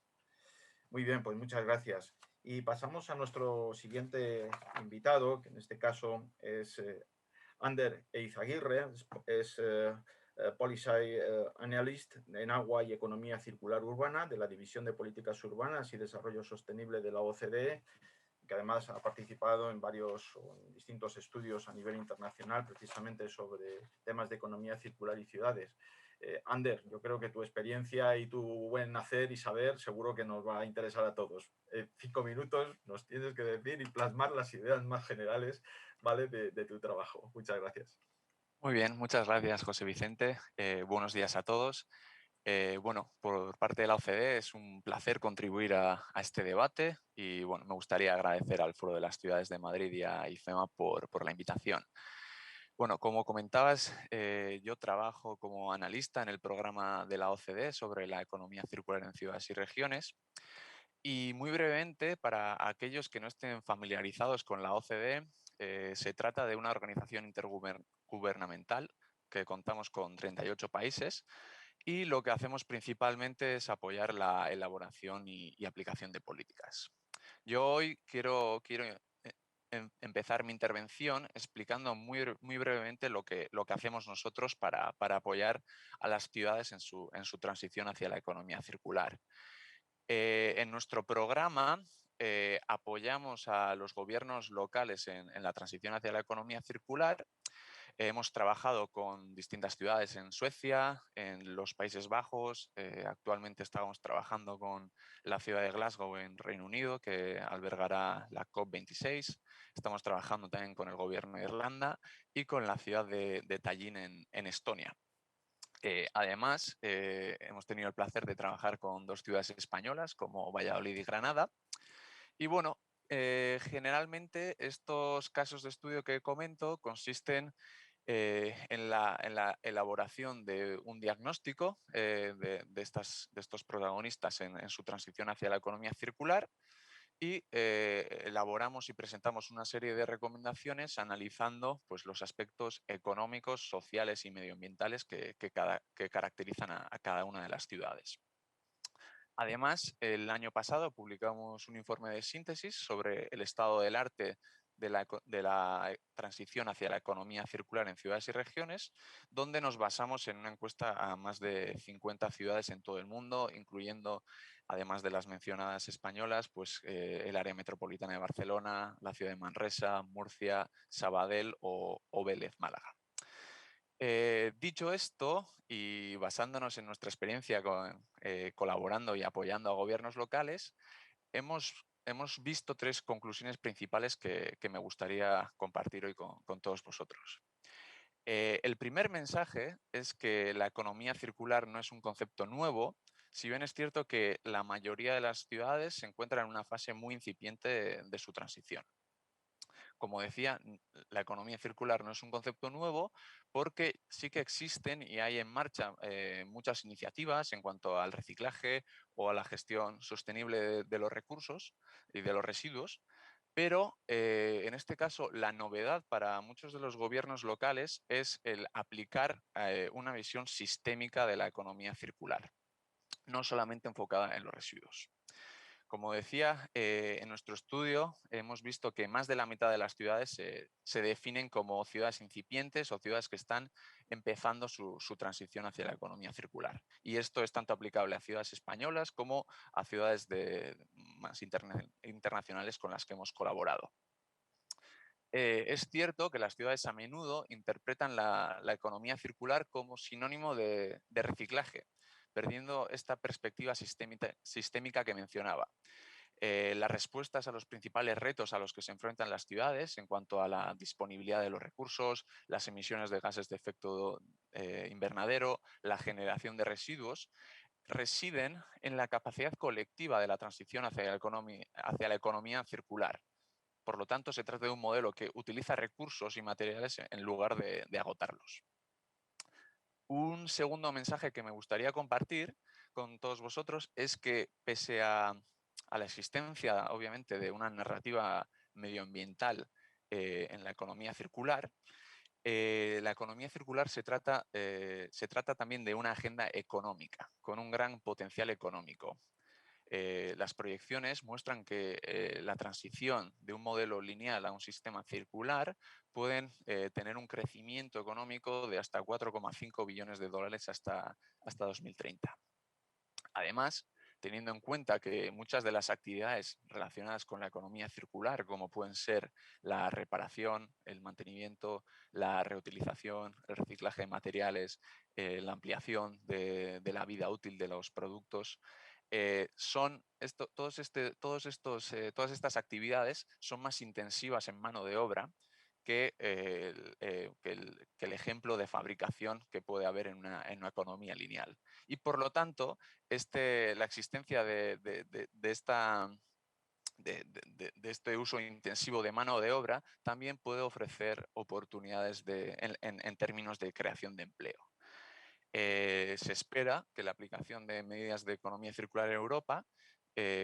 Muy bien, pues muchas gracias. Y pasamos a nuestro siguiente invitado, que en este caso es Ander Eizaguirre, es Policy Analyst en Agua y Economía Circular Urbana de la División de Políticas Urbanas y Desarrollo Sostenible de la OCDE, que además ha participado en varios o en distintos estudios a nivel internacional precisamente sobre temas de economía circular y ciudades. Ander, yo creo que tu experiencia y tu buen hacer y saber seguro que nos va a interesar a todos. 5 minutos nos tienes que decir y plasmar las ideas más generales, ¿vale? de tu trabajo. Muchas gracias. Muy bien, muchas gracias, José Vicente. Buenos días a todos. Bueno, por parte de la OCDE es un placer contribuir a este debate y bueno, me gustaría agradecer al Foro de las Ciudades de Madrid y a IFEMA por la invitación. Bueno, como comentabas, yo trabajo como analista en el programa de la OCDE sobre la economía circular en ciudades y regiones. Y muy brevemente, para aquellos que no estén familiarizados con la OCDE, se trata de una organización intergubernamental que contamos con 38 países y lo que hacemos principalmente es apoyar la elaboración y aplicación de políticas. Yo hoy quiero empezar mi intervención explicando muy brevemente lo que hacemos nosotros para apoyar a las ciudades en su transición hacia la economía circular. En nuestro programa apoyamos a los gobiernos locales en la transición hacia la economía circular. Hemos trabajado con distintas ciudades en Suecia, en los Países Bajos. Actualmente estamos trabajando con la ciudad de Glasgow en Reino Unido, que albergará la COP26. Estamos trabajando también con el gobierno de Irlanda y con la ciudad de Tallinn en Estonia. Además, hemos tenido el placer de trabajar con 2 ciudades españolas como Valladolid y Granada. Y bueno, generalmente estos casos de estudio que comento consisten en la elaboración de un diagnóstico de estos protagonistas en su transición hacia la economía circular y elaboramos y presentamos una serie de recomendaciones analizando pues, los aspectos económicos, sociales y medioambientales que caracterizan a cada una de las ciudades. Además, el año pasado publicamos un informe de síntesis sobre el estado del arte de la transición hacia la economía circular en ciudades y regiones, donde nos basamos en una encuesta a más de 50 ciudades en todo el mundo, incluyendo, además de las mencionadas españolas, pues, el área metropolitana de Barcelona, la ciudad de Manresa, Murcia, Sabadell o Vélez, Málaga. Dicho esto, y basándonos en nuestra experiencia colaborando y apoyando a gobiernos locales, hemos visto 3 conclusiones principales que me gustaría compartir hoy con todos vosotros. El primer mensaje es que la economía circular no es un concepto nuevo, si bien es cierto que la mayoría de las ciudades se encuentran en una fase muy incipiente de su transición. Como decía, la economía circular no es un concepto nuevo porque sí que existen y hay en marcha muchas iniciativas en cuanto al reciclaje o a la gestión sostenible de los recursos y de los residuos, pero en este caso la novedad para muchos de los gobiernos locales es el aplicar una visión sistémica de la economía circular, no solamente enfocada en los residuos. Como decía, en nuestro estudio hemos visto que más de la mitad de las ciudades se definen como ciudades incipientes o ciudades que están empezando su transición hacia la economía circular. Y esto es tanto aplicable a ciudades españolas como a ciudades más internacionales con las que hemos colaborado. Es cierto que las ciudades a menudo interpretan la economía circular como sinónimo de reciclaje, perdiendo esta perspectiva sistémica que mencionaba. Las respuestas a los principales retos a los que se enfrentan las ciudades en cuanto a la disponibilidad de los recursos, las emisiones de gases de efecto invernadero, la generación de residuos, residen en la capacidad colectiva de la transición hacia la economía circular. Por lo tanto, se trata de un modelo que utiliza recursos y materiales en lugar de agotarlos. Un segundo mensaje que me gustaría compartir con todos vosotros es que pese a la existencia, obviamente, de una narrativa medioambiental en la economía circular, la economía circular se trata también de una agenda económica, con un gran potencial económico. las proyecciones muestran que la transición de un modelo lineal a un sistema circular pueden tener un crecimiento económico de hasta 4,5 billones de dólares hasta 2030. Además, teniendo en cuenta que muchas de las actividades relacionadas con la economía circular, como pueden ser la reparación, el mantenimiento, la reutilización, el reciclaje de materiales, la ampliación de la vida útil de los productos, todas estas actividades son más intensivas en mano de obra que el ejemplo de fabricación que puede haber en una economía lineal. Y por lo tanto, la existencia de este uso intensivo de mano de obra también puede ofrecer oportunidades en términos de creación de empleo. Se espera que la aplicación de medidas de economía circular en Europa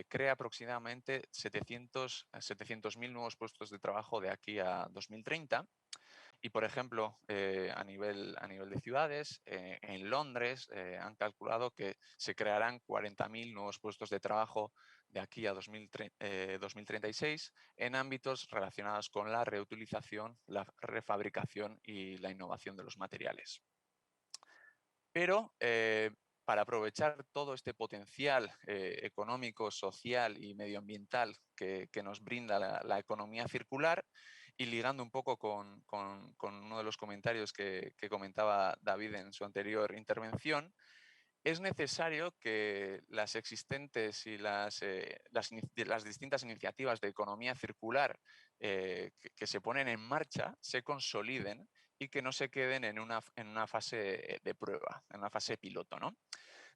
crea aproximadamente 700.000 nuevos puestos de trabajo de aquí a 2030. Y, por ejemplo, a nivel de ciudades, en Londres han calculado que se crearán 40.000 nuevos puestos de trabajo de aquí a 2036 en ámbitos relacionados con la reutilización, la refabricación y la innovación de los materiales. Pero para aprovechar todo este potencial económico, social y medioambiental que nos brinda la economía circular, y ligando un poco con uno de los comentarios que comentaba David en su anterior intervención, es necesario que las existentes y las distintas iniciativas de economía circular que se ponen en marcha se consoliden y que no se queden en una fase de prueba, en una fase piloto, ¿no?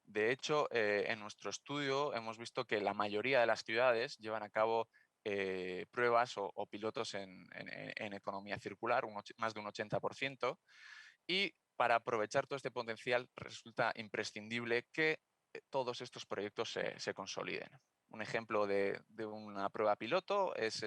De hecho, en nuestro estudio hemos visto que la mayoría de las ciudades llevan a cabo pruebas o pilotos en economía circular, más de un 80%, y para aprovechar todo este potencial resulta imprescindible que todos estos proyectos se consoliden. Un ejemplo de una prueba piloto es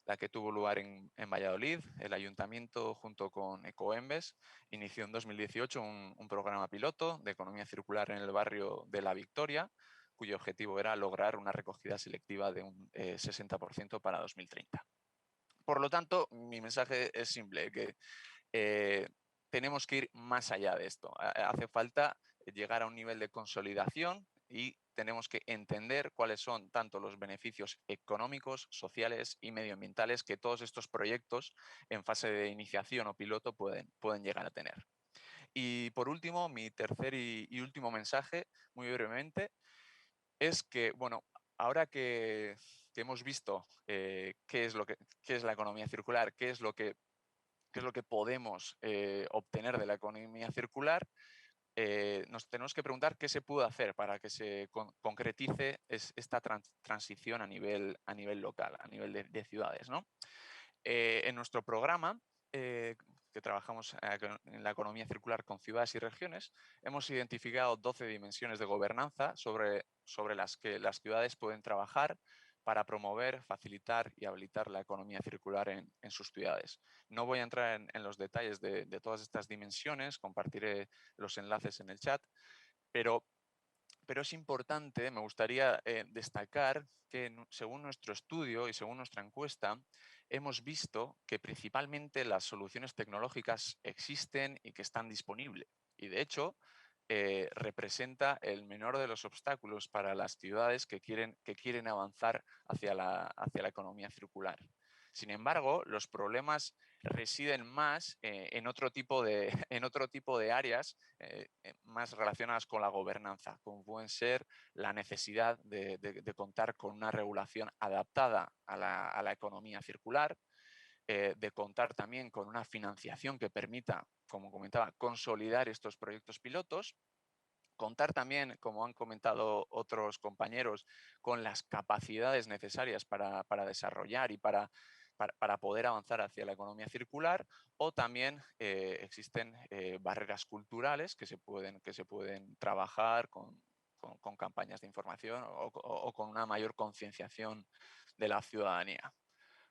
la que tuvo lugar en Valladolid. El ayuntamiento, junto con Ecoembes, inició en 2018 un programa piloto de economía circular en el barrio de La Victoria, cuyo objetivo era lograr una recogida selectiva de un 60% para 2030. Por lo tanto, mi mensaje es simple, que tenemos que ir más allá de esto. Hace falta llegar a un nivel de consolidación y tenemos que entender cuáles son tanto los beneficios económicos, sociales y medioambientales que todos estos proyectos en fase de iniciación o piloto pueden llegar a tener. Y por último, mi tercer y último mensaje, muy brevemente, es que, bueno, ahora que hemos visto qué es la economía circular, qué es lo que podemos obtener de la economía circular, nos tenemos que preguntar qué se puede hacer para que se concretice esta transición a nivel local, a nivel de ciudades, ¿no? En nuestro programa, que trabajamos en la economía circular con ciudades y regiones, hemos identificado 12 dimensiones de gobernanza sobre las que las ciudades pueden trabajar para promover, facilitar y habilitar la economía circular en sus ciudades. No voy a entrar en los detalles de todas estas dimensiones, compartiré los enlaces en el chat, pero es importante, me gustaría destacar que según nuestro estudio y según nuestra encuesta, hemos visto que principalmente las soluciones tecnológicas existen y que están disponibles. Y de hecho, representa el menor de los obstáculos para las ciudades que quieren avanzar hacia la economía circular. Sin embargo, los problemas residen más en otro tipo de áreas más relacionadas con la gobernanza, como pueden ser la necesidad de contar con una regulación adaptada a la economía circular, de contar también con una financiación que permita, como comentaba, consolidar estos proyectos pilotos, contar también, como han comentado otros compañeros, con las capacidades necesarias para desarrollar y para poder avanzar hacia la economía circular, o también existen barreras culturales que se pueden trabajar con campañas de información o con una mayor concienciación de la ciudadanía.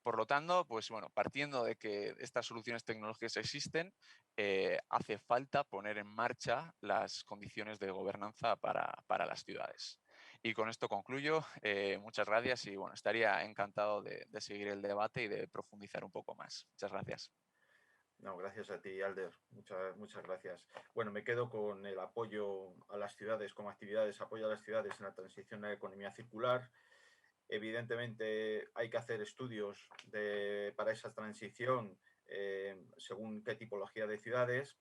Por lo tanto, pues bueno, partiendo de que estas soluciones tecnológicas existen, hace falta poner en marcha las condiciones de gobernanza para las ciudades. Y con esto concluyo. Muchas gracias y bueno, estaría encantado de seguir el debate y de profundizar un poco más. Muchas gracias. No, gracias a ti, Alder. Muchas gracias. Bueno, me quedo con el apoyo a las ciudades como actividades, apoyo a las ciudades en la transición a la economía circular. Evidentemente hay que hacer estudios para esa transición según qué tipología de ciudades.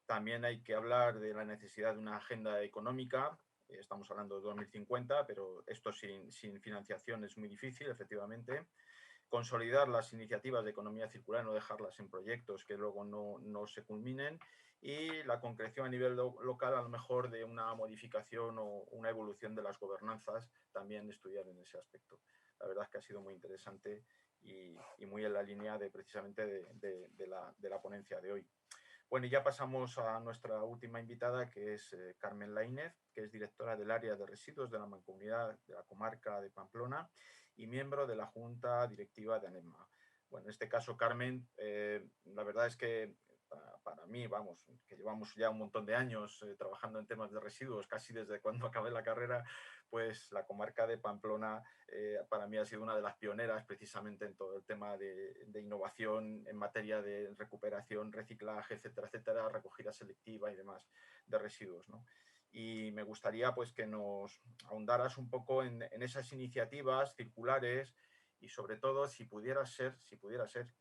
También hay que hablar de la necesidad de una agenda económica. Estamos hablando de 2050, pero esto sin financiación es muy difícil, efectivamente. Consolidar las iniciativas de economía circular, no dejarlas en proyectos que luego no se culminen, y la concreción a nivel local a lo mejor de una modificación o una evolución de las gobernanzas, también estudiar en ese aspecto. La verdad es que ha sido muy interesante y muy en la línea precisamente de la ponencia de hoy. Bueno, y ya pasamos a nuestra última invitada, que es Carmen Laínez, que es directora del área de residuos de la Mancomunidad de la Comarca de Pamplona y miembro de la Junta Directiva de ANEMA. Bueno, en este caso, Carmen, la verdad es que para mí, vamos, que llevamos ya un montón de años trabajando en temas de residuos, casi desde cuando acabé la carrera, pues la comarca de Pamplona para mí ha sido una de las pioneras precisamente en todo el tema de innovación en materia de recuperación, reciclaje, etcétera, etcétera, recogida selectiva y demás de residuos, ¿no? Y me gustaría pues que nos ahondaras un poco en esas iniciativas circulares y sobre todo, si pudiera ser,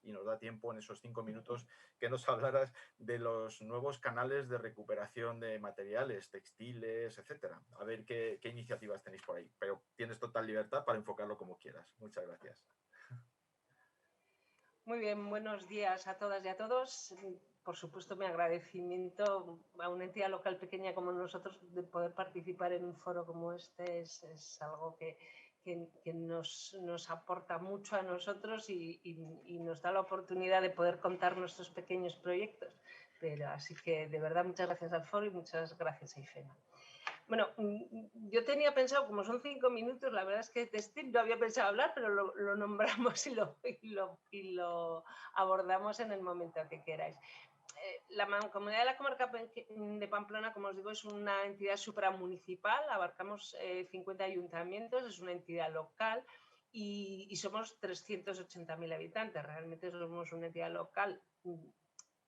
y nos da tiempo en esos 5 minutos, que nos hablaras de los nuevos canales de recuperación de materiales, textiles, etcétera. A ver qué iniciativas tenéis por ahí. Pero tienes total libertad para enfocarlo como quieras. Muchas gracias. Muy bien, buenos días a todas y a todos. Por supuesto, mi agradecimiento a una entidad local pequeña como nosotros de poder participar en un foro como este es algo que nos aporta mucho a nosotros y nos da la oportunidad de poder contar nuestros pequeños proyectos. Pero así que, de verdad, muchas gracias al foro y muchas gracias a IFEMA. Bueno, yo tenía pensado, como son 5 minutos, la verdad es que de textil no había pensado hablar, pero lo nombramos y lo abordamos en el momento que queráis. La Mancomunidad de la Comarca de Pamplona, como os digo, es una entidad supramunicipal, abarcamos 50 ayuntamientos, es una entidad local y somos 380.000 habitantes. Realmente somos una entidad local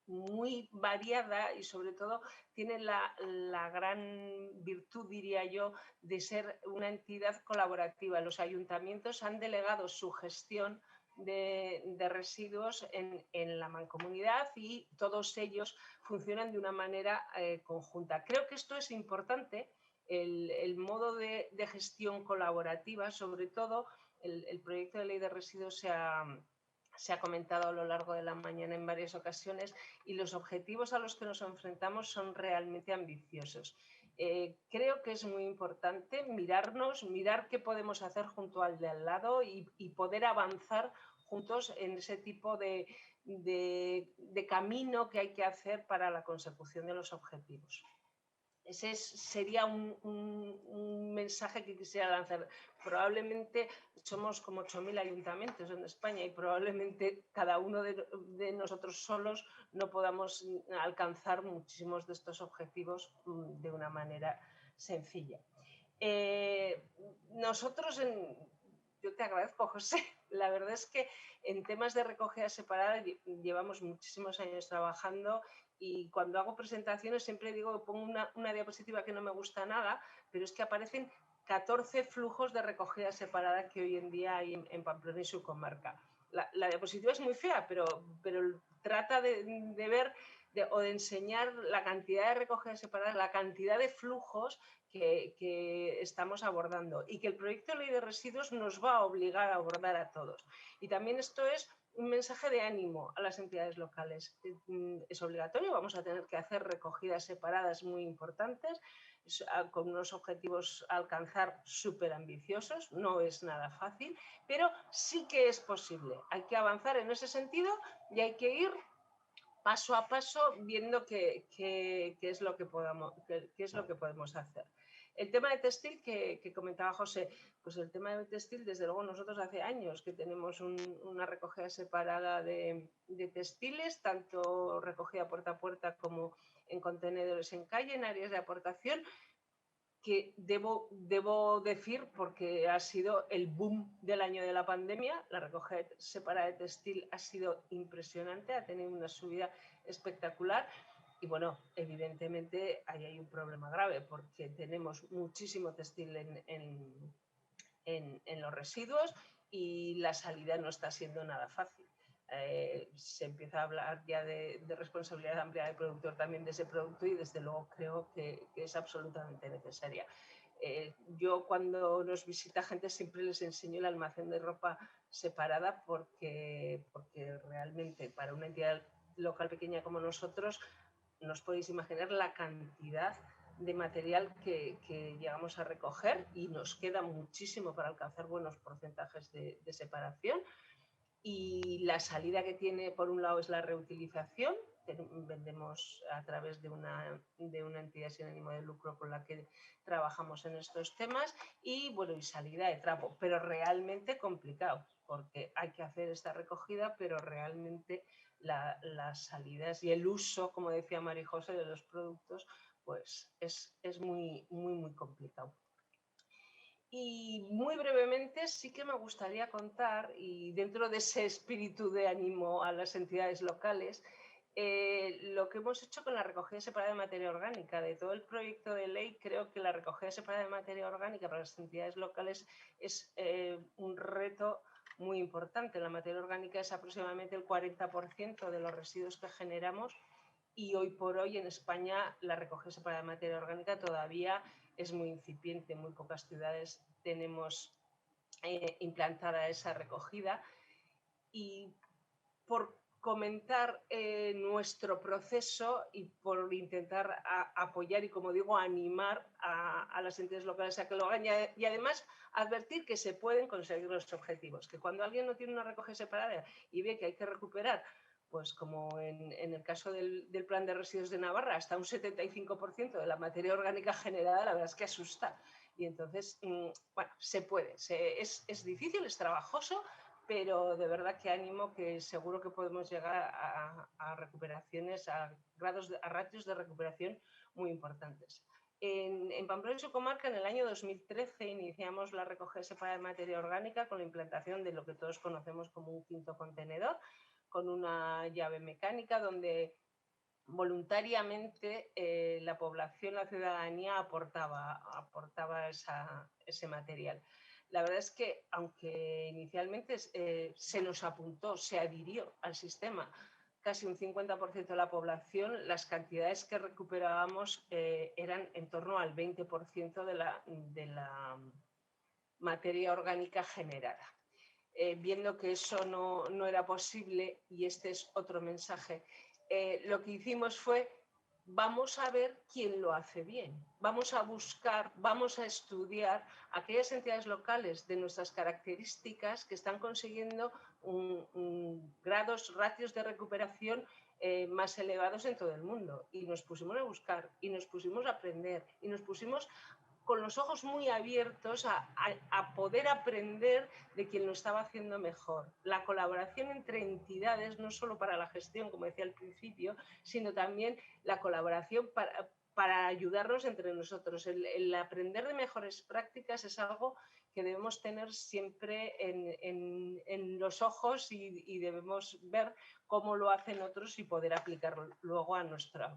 muy variada y sobre todo tiene la gran virtud, diría yo, de ser una entidad colaborativa. Los ayuntamientos han delegado su gestión de residuos en la mancomunidad y todos ellos funcionan de una manera conjunta. Creo que esto es importante, el modo de gestión colaborativa, sobre todo el proyecto de ley de residuos se ha comentado a lo largo de la mañana en varias ocasiones y los objetivos a los que nos enfrentamos son realmente ambiciosos. Creo que es muy importante mirar qué podemos hacer junto al de al lado y poder avanzar juntos en ese tipo de camino que hay que hacer para la consecución de los objetivos. Ese sería un mensaje que quisiera lanzar. Probablemente somos como 8.000 ayuntamientos en España y probablemente cada uno de nosotros solos no podamos alcanzar muchísimos de estos objetivos de una manera sencilla. Yo te agradezco, José. La verdad es que en temas de recogida separada llevamos muchísimos años trabajando y cuando hago presentaciones siempre digo que pongo una diapositiva que no me gusta nada, pero es que aparecen 14 flujos de recogida separada que hoy en día hay en Pamplona y su comarca. La diapositiva es muy fea, pero trata de ver o de enseñar la cantidad de recogida separada, la cantidad de flujos que estamos abordando y que el proyecto de ley de residuos nos va a obligar a abordar a todos. Y también esto es un mensaje de ánimo a las entidades locales. Es obligatorio, vamos a tener que hacer recogidas separadas muy importantes con unos objetivos a alcanzar súper ambiciosos, no es nada fácil, pero sí que es posible. Hay que avanzar en ese sentido y hay que ir paso a paso viendo qué es lo que podemos hacer. El tema de textil que comentaba José, pues el tema de textil, desde luego nosotros hace años que tenemos una recogida separada de textiles, tanto recogida puerta a puerta como en contenedores en calle, en áreas de aportación. que debo decir, porque ha sido el boom del año de la pandemia, la recogida separada de textil ha sido impresionante, ha tenido una subida espectacular. Y bueno, evidentemente ahí hay un problema grave porque tenemos muchísimo textil en los residuos y la salida no está siendo nada fácil. Se empieza a hablar ya de responsabilidad amplia del productor también de ese producto y desde luego creo que es absolutamente necesaria. Yo cuando nos visita gente siempre les enseño el almacén de ropa separada porque realmente para una entidad local pequeña como nosotros no os podéis imaginar la cantidad de material que llegamos a recoger y nos queda muchísimo para alcanzar buenos porcentajes de separación. Y la salida que tiene, por un lado, es la reutilización. Vendemos a través de una entidad sin ánimo de lucro con la que trabajamos en estos temas y, bueno, y salida de trapo, pero realmente complicado porque hay que hacer esta recogida, pero realmente las salidas y el uso, como decía María José, de los productos, pues es muy, muy, muy complicado. Y muy brevemente sí que me gustaría contar, y dentro de ese espíritu de ánimo a las entidades locales, lo que hemos hecho con la recogida separada de materia orgánica. De todo el proyecto de ley, creo que la recogida separada de materia orgánica para las entidades locales es un reto muy importante. La materia orgánica es aproximadamente el 40% de los residuos que generamos y hoy por hoy en España la recogida separada de materia orgánica todavía es muy incipiente. En muy pocas ciudades tenemos implantada esa recogida. Y por comentar nuestro proceso y por intentar apoyar y, como digo, animar a las entidades locales a que lo hagan y además advertir que se pueden conseguir los objetivos, que cuando alguien no tiene una recogida separada y ve que hay que recuperar, pues como en el caso del Plan de Residuos de Navarra, hasta un 75% de la materia orgánica generada, la verdad es que asusta. Y entonces, bueno, se puede. Es difícil, es trabajoso, pero de verdad que ánimo, que seguro que podemos llegar a recuperaciones, a ratios de recuperación muy importantes. En Pamplona y su comarca, en el año 2013, iniciamos la recogida separada de materia orgánica con la implantación de lo que todos conocemos como un quinto contenedor, con una llave mecánica donde voluntariamente la población, la ciudadanía aportaba ese material. La verdad es que, aunque inicialmente se nos apuntó, se adhirió al sistema casi un 50% de la población, las cantidades que recuperábamos eran en torno al 20% de la materia orgánica generada. Viendo que eso no era posible, y este es otro mensaje, lo que hicimos fue: vamos a ver quién lo hace bien, vamos a buscar, vamos a estudiar aquellas entidades locales de nuestras características que están consiguiendo ratios de recuperación más elevados en todo el mundo. Y nos pusimos a buscar, y nos pusimos a aprender, y nos pusimos con los ojos muy abiertos a poder aprender de quien lo estaba haciendo mejor. La colaboración entre entidades, no solo para la gestión, como decía al principio, sino también la colaboración para ayudarnos entre nosotros. El aprender de mejores prácticas es algo que debemos tener siempre en los ojos y debemos ver cómo lo hacen otros y poder aplicarlo luego a nuestro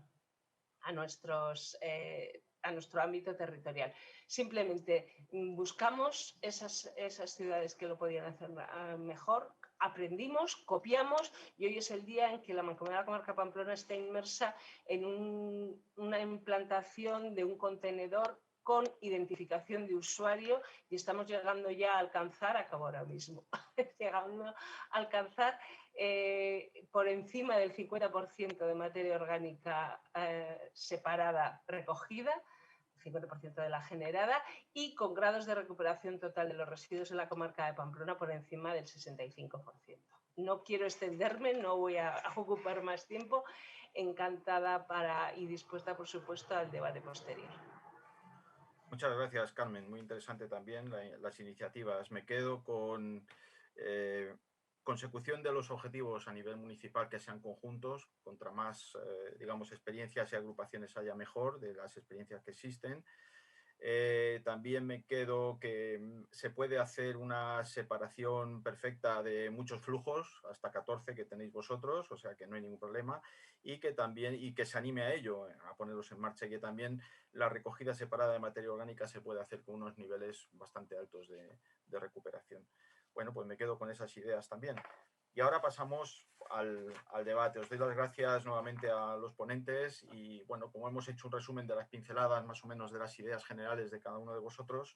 ámbito territorial. Simplemente buscamos esas ciudades que lo podían hacer mejor, aprendimos, copiamos, y hoy es el día en que la Mancomunidad de la Comarca Pamplona está inmersa en una implantación de un contenedor con identificación de usuario, y estamos llegando ya a alcanzar, acabo ahora mismo, llegando a alcanzar por encima del 50% de materia orgánica separada recogida, 50% de la generada, y con grados de recuperación total de los residuos en la comarca de Pamplona por encima del 65%. No quiero extenderme, no voy a ocupar más tiempo. Encantada y dispuesta, por supuesto, al debate posterior. Muchas gracias, Carmen. Muy interesante también las iniciativas. Me quedo con consecución de los objetivos a nivel municipal que sean conjuntos. Contra más, digamos, experiencias y agrupaciones haya, mejor, de las experiencias que existen. También me quedo que se puede hacer una separación perfecta de muchos flujos, hasta 14 que tenéis vosotros, o sea que no hay ningún problema, y que también, y que se anime a ello, a ponerlos en marcha, y que también la recogida separada de materia orgánica se puede hacer con unos niveles bastante altos de recuperación. Bueno, pues me quedo con esas ideas también. Y ahora pasamos al debate. Os doy las gracias nuevamente a los ponentes y, bueno, como hemos hecho un resumen de las pinceladas más o menos de las ideas generales de cada uno de vosotros,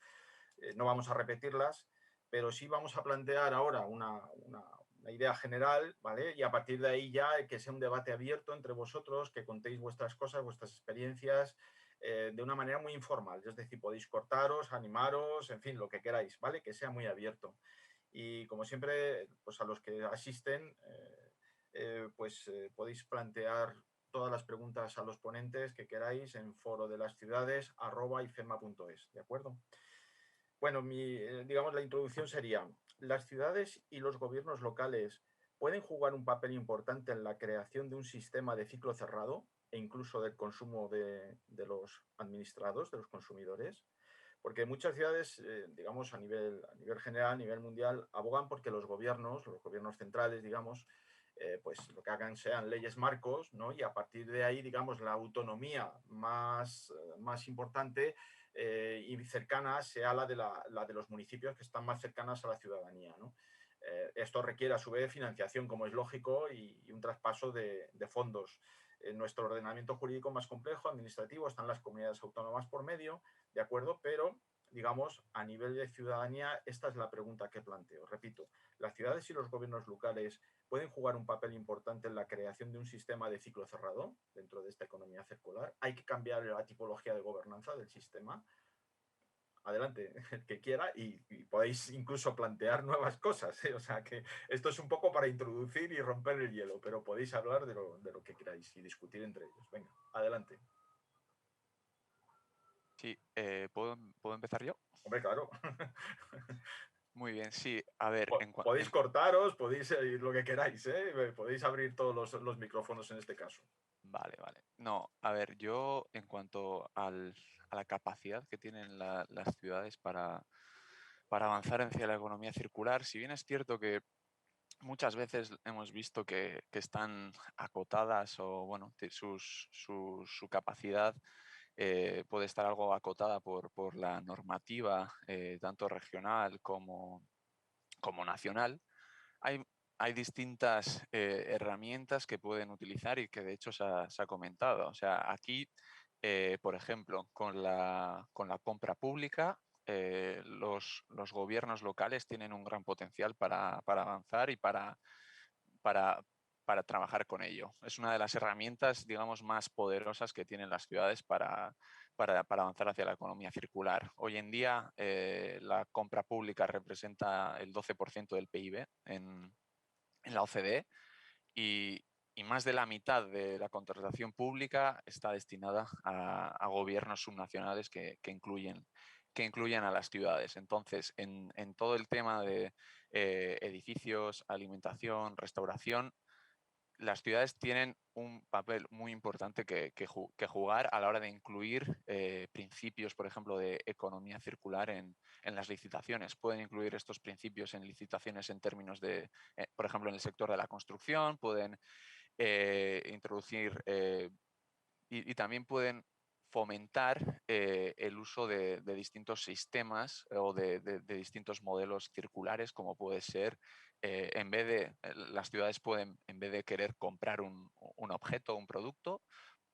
no vamos a repetirlas, pero sí vamos a plantear ahora una idea general, ¿vale? Y a partir de ahí ya que sea un debate abierto entre vosotros, que contéis vuestras cosas, vuestras experiencias, de una manera muy informal. Es decir, podéis cortaros, animaros, en fin, lo que queráis, ¿vale? Que sea muy abierto. Y como siempre, pues a los que asisten, podéis plantear todas las preguntas a los ponentes que queráis en forodelasciudades@ifema.es, ¿de acuerdo? Bueno, digamos, la introducción sería, las ciudades y los gobiernos locales pueden jugar un papel importante en la creación de un sistema de ciclo cerrado e incluso del consumo de los administrados, de los consumidores. Porque muchas ciudades, digamos, a nivel general, a nivel mundial, abogan porque los gobiernos centrales, digamos, pues lo que hagan sean leyes marcos, ¿no? Y a partir de ahí, digamos, la autonomía más importante y cercana sea la de los municipios que están más cercanas a la ciudadanía, ¿no? Esto requiere, a su vez, financiación, como es lógico, y un traspaso de fondos. En nuestro ordenamiento jurídico más complejo, administrativo, están las comunidades autónomas por medio, ¿de acuerdo? Pero, digamos, a nivel de ciudadanía, esta es la pregunta que planteo. Repito, ¿las ciudades y los gobiernos locales pueden jugar un papel importante en la creación de un sistema de ciclo cerrado dentro de esta economía circular? ¿Hay que cambiar la tipología de gobernanza del sistema? Adelante, el que quiera, y podéis incluso plantear nuevas cosas, ¿eh? O sea que esto es un poco para introducir y romper el hielo, pero podéis hablar de lo que queráis y discutir entre ellos. Venga, adelante. Sí, ¿puedo empezar yo? Hombre, claro. Muy bien, sí. A ver, podéis cortaros, podéis ir lo que queráis, ¿eh? Podéis abrir todos los micrófonos en este caso. Vale, vale. No, a ver, yo en cuanto a la capacidad que tienen las ciudades para avanzar hacia la economía circular, si bien es cierto que muchas veces hemos visto que están acotadas o, bueno, su capacidad puede estar algo acotada por la normativa, tanto regional como nacional, hay distintas herramientas que pueden utilizar y que de hecho se ha comentado. O sea, aquí, por ejemplo, con la compra pública, los gobiernos locales tienen un gran potencial para avanzar y para, para trabajar con ello. Es una de las herramientas, digamos, más poderosas que tienen las ciudades para avanzar hacia la economía circular. Hoy en día, la compra pública representa el 12% del PIB en la OCDE y más de la mitad de la contratación pública está destinada a gobiernos subnacionales que incluyen a las ciudades. Entonces, en todo el tema de edificios, alimentación, restauración, las ciudades tienen un papel muy importante que jugar a la hora de incluir principios, por ejemplo, de economía circular en las licitaciones. Pueden incluir estos principios en licitaciones en términos de, por ejemplo, en el sector de la construcción, pueden introducir y también pueden fomentar el uso de distintos sistemas o de distintos modelos circulares, como puede ser, en vez de, las ciudades pueden, en vez de querer comprar un objeto o un producto,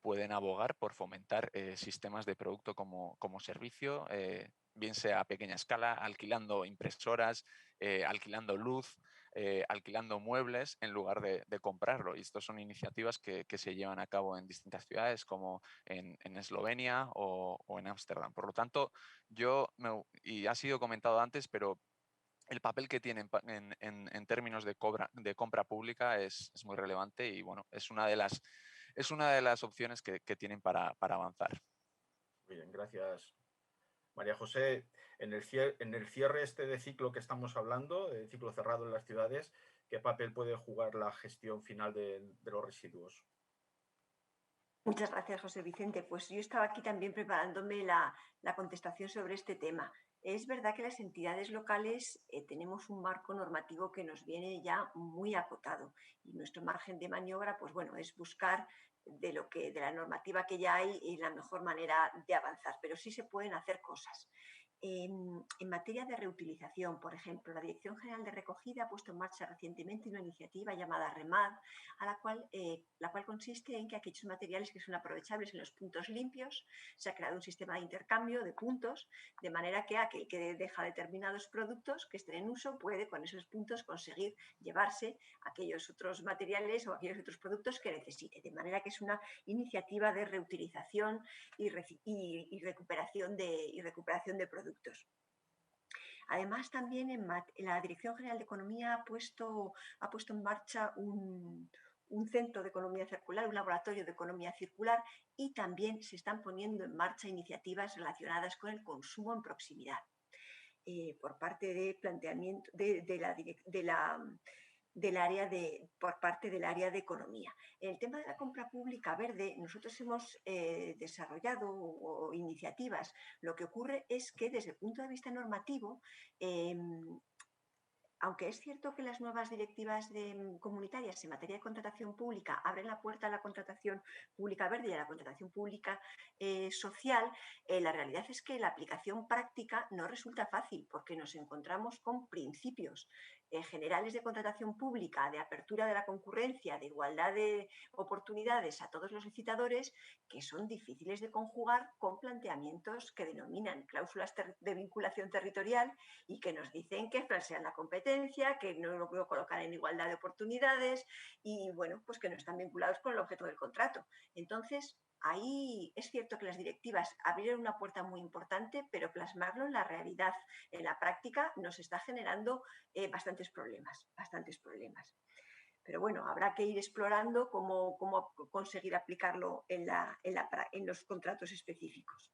pueden abogar por fomentar sistemas de producto como servicio, bien sea a pequeña escala, alquilando impresoras, alquilando luz, alquilando muebles en lugar de comprarlo. Y estas son iniciativas que se llevan a cabo en distintas ciudades como en Eslovenia o en Ámsterdam. Por lo tanto, y ha sido comentado antes, pero el papel que tienen en términos de compra pública es muy relevante y, bueno, es una de las opciones que tienen para avanzar. Muy bien, gracias, María José. En el cierre de ciclo que estamos hablando, de ciclo cerrado en las ciudades, ¿qué papel puede jugar la gestión final de los residuos? Muchas gracias, José Vicente. Pues yo estaba aquí también preparándome la contestación sobre este tema. Es verdad que las entidades locales tenemos un marco normativo que nos viene ya muy acotado y nuestro margen de maniobra, pues bueno, es buscar de la normativa que ya hay y la mejor manera de avanzar, pero sí se pueden hacer cosas. En materia de reutilización, por ejemplo, la Dirección General de Recogida ha puesto en marcha recientemente una iniciativa llamada REMAD, la cual consiste en que aquellos materiales que son aprovechables en los puntos limpios, se ha creado un sistema de intercambio de puntos, de manera que aquel que deja determinados productos que estén en uso puede con esos puntos conseguir llevarse aquellos otros materiales o aquellos otros productos que necesite. De manera que es una iniciativa de reutilización y recuperación de productos. Además, también la Dirección General de Economía ha puesto en marcha un centro de economía circular, un laboratorio de economía circular, y también se están poniendo en marcha iniciativas relacionadas con el consumo en proximidad por parte de planteamiento por parte del área de economía. En el tema de la compra pública verde, nosotros hemos desarrollado iniciativas. Lo que ocurre es que desde el punto de vista normativo, aunque es cierto que las nuevas directivas comunitarias en materia de contratación pública abren la puerta a la contratación pública verde y a la contratación pública social, la realidad es que la aplicación práctica no resulta fácil porque nos encontramos con principios generales de contratación pública, de apertura de la concurrencia, de igualdad de oportunidades a todos los licitadores, que son difíciles de conjugar con planteamientos que denominan cláusulas de vinculación territorial y que nos dicen que falsean la competencia, que no lo colocan en igualdad de oportunidades y, bueno, pues que no están vinculados con el objeto del contrato. Entonces, ahí es cierto que las directivas abrieron una puerta muy importante, pero plasmarlo en la realidad, en la práctica, nos está generando bastantes problemas. Pero bueno, habrá que ir explorando cómo conseguir aplicarlo en los contratos específicos.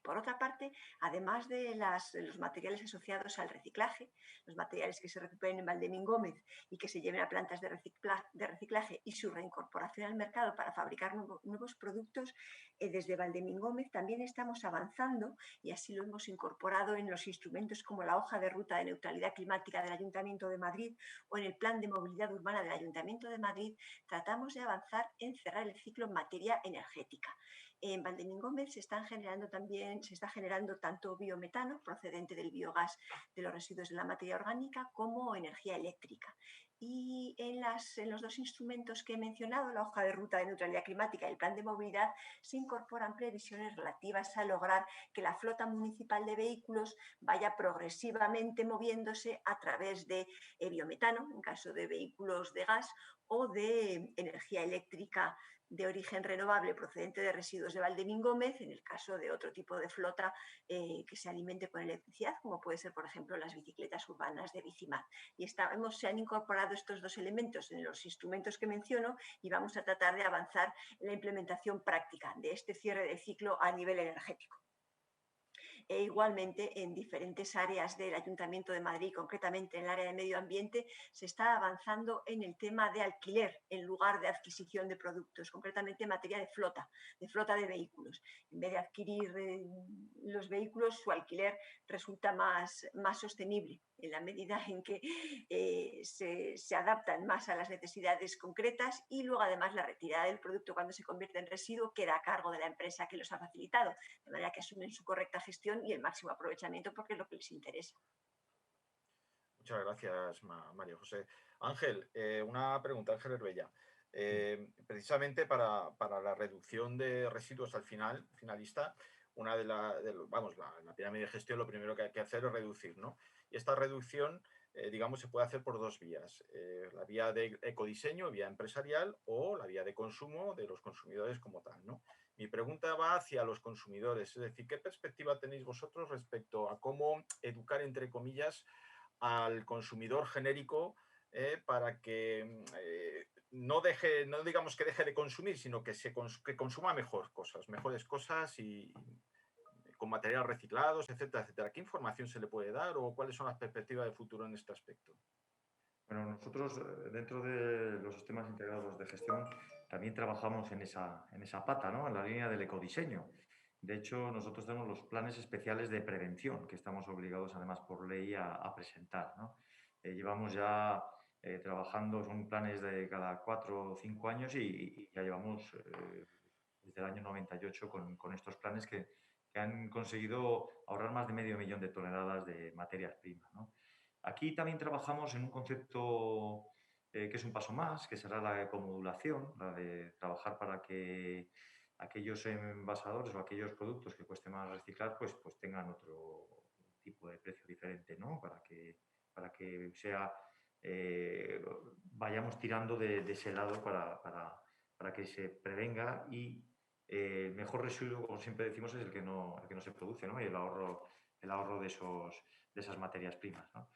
Por otra parte, además de los materiales asociados al reciclaje, los materiales que se recuperen en Valdemín Gómez y que se lleven a plantas de reciclaje y su reincorporación al mercado para fabricar nuevos productos, desde Valdemín Gómez también estamos avanzando y así lo hemos incorporado en los instrumentos como la hoja de ruta de neutralidad climática del Ayuntamiento de Madrid o en el plan de movilidad urbana del Ayuntamiento de Madrid. Tratamos de avanzar en cerrar el ciclo en materia energética. En Valdemín Gómez se está generando tanto biometano procedente del biogás de los residuos de la materia orgánica como energía eléctrica. Y en los dos instrumentos que he mencionado, la hoja de ruta de neutralidad climática y el plan de movilidad, se incorporan previsiones relativas a lograr que la flota municipal de vehículos vaya progresivamente moviéndose a través de biometano, en caso de vehículos de gas, o de energía eléctrica de origen renovable procedente de residuos de Valdemín Gómez, en el caso de otro tipo de flota que se alimente con electricidad, como puede ser, por ejemplo, las bicicletas urbanas de Bicimad. Y se han incorporado estos dos elementos en los instrumentos que menciono y vamos a tratar de avanzar en la implementación práctica de este cierre de ciclo a nivel energético. E igualmente en diferentes áreas del Ayuntamiento de Madrid, concretamente en el área de medio ambiente, se está avanzando en el tema de alquiler en lugar de adquisición de productos, concretamente en materia de flota de vehículos. En vez de adquirir los vehículos, su alquiler resulta más sostenible en la medida en que se adaptan más a las necesidades concretas y luego además la retirada del producto cuando se convierte en residuo queda a cargo de la empresa que los ha facilitado, de manera que asumen su correcta gestión y el máximo aprovechamiento porque es lo que les interesa. Muchas gracias, María José. Ángel, una pregunta, Ángel Herbella. Precisamente para la reducción de residuos al finalista, una la pirámide de gestión lo primero que hay que hacer es reducir, ¿no? Y esta reducción, digamos, se puede hacer por dos vías. La vía de ecodiseño, vía empresarial, o la vía de consumo de los consumidores como tal, ¿no? Mi pregunta va hacia los consumidores, es decir, ¿qué perspectiva tenéis vosotros respecto a cómo educar, entre comillas, al consumidor genérico para que no digamos que deje de consumir, sino que consuma mejores cosas y con materiales reciclados, etcétera, etcétera? ¿Qué información se le puede dar o cuáles son las perspectivas de futuro en este aspecto? Bueno, nosotros dentro de los sistemas integrados de gestión también trabajamos en esa pata, ¿no? En la línea del ecodiseño. De hecho, nosotros tenemos los planes especiales de prevención que estamos obligados además por ley a presentar, ¿no? Llevamos ya trabajando, son planes de cada 4 o 5 años y ya llevamos desde el año 98 con estos planes que han conseguido ahorrar más de 500.000 de toneladas de materias primas, ¿no? Aquí también trabajamos en un concepto que es un paso más, que será la ecomodulación, la de trabajar para que aquellos envasadores o aquellos productos que cueste más reciclar, pues tengan otro tipo de precio diferente, ¿no? Para que sea, vayamos tirando de ese lado para que se prevenga y el mejor residuo, como siempre decimos, es el que no se produce, ¿no? Y el ahorro de esas materias primas, ¿no?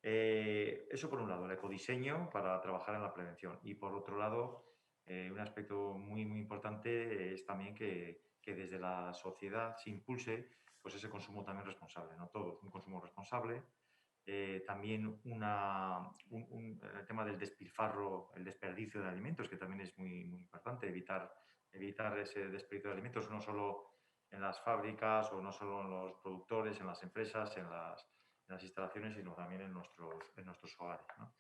Eso por un lado, el ecodiseño para trabajar en la prevención. Y por otro lado, un aspecto muy, muy importante es también que desde la sociedad se impulse pues ese consumo también responsable, ¿no? Todo, un consumo responsable. También el tema del despilfarro, el desperdicio de alimentos, que también es muy, muy importante, evitar ese desperdicio de alimentos, no solo en las fábricas o no solo en los productores, en las empresas, en las instalaciones, sino también en nuestros hogares, ¿no?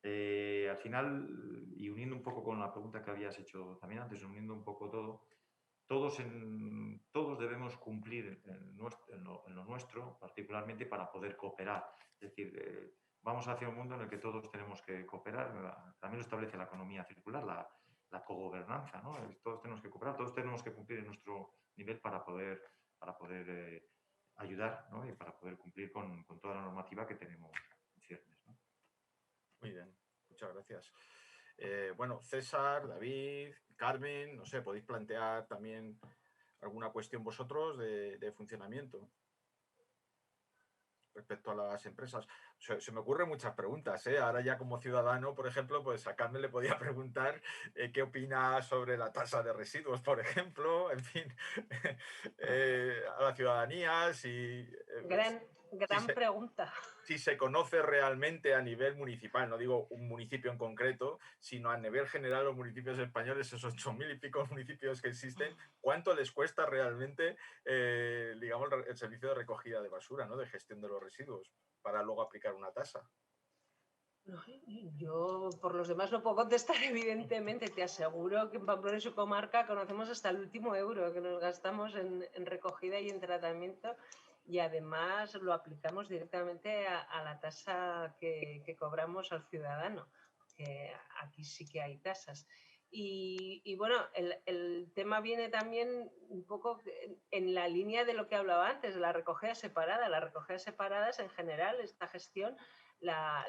Al final, y uniendo un poco con la pregunta que habías hecho también antes, uniendo un poco todo, todos debemos cumplir en lo nuestro, particularmente para poder cooperar. Es decir, vamos hacia un mundo en el que todos tenemos que cooperar. También lo establece la economía circular, la cogobernanza, ¿no? Todos tenemos que cooperar, todos tenemos que cumplir en nuestro nivel para poder ayudar, ¿no? Y para poder cumplir con toda la normativa que tenemos en ciernes, ¿no? Muy bien, muchas gracias. Bueno, César, David, Carmen, no sé, podéis plantear también alguna cuestión vosotros de funcionamiento respecto a las empresas. Se me ocurren muchas preguntas, ¿eh? Ahora ya como ciudadano, por ejemplo, pues a Carmen le podía preguntar qué opina sobre la tasa de residuos, por ejemplo, en fin, a la ciudadanía, si pregunta. Si se conoce realmente a nivel municipal, no digo un municipio en concreto, sino a nivel general los municipios españoles, esos 8.000 y pico municipios que existen, ¿cuánto les cuesta realmente, digamos, el servicio de recogida de basura, ¿no? De gestión de los residuos, para luego aplicar una tasa? Yo por los demás no puedo contestar, evidentemente. Te aseguro que en Pamplona y su comarca conocemos hasta el último euro que nos gastamos en recogida y en tratamiento, y además lo aplicamos directamente a la tasa que cobramos al ciudadano, que aquí sí que hay tasas. Y bueno, el tema viene también un poco en la línea de lo que hablaba antes, de la recogida separada. Las recogidas separadas, en general, esta gestión va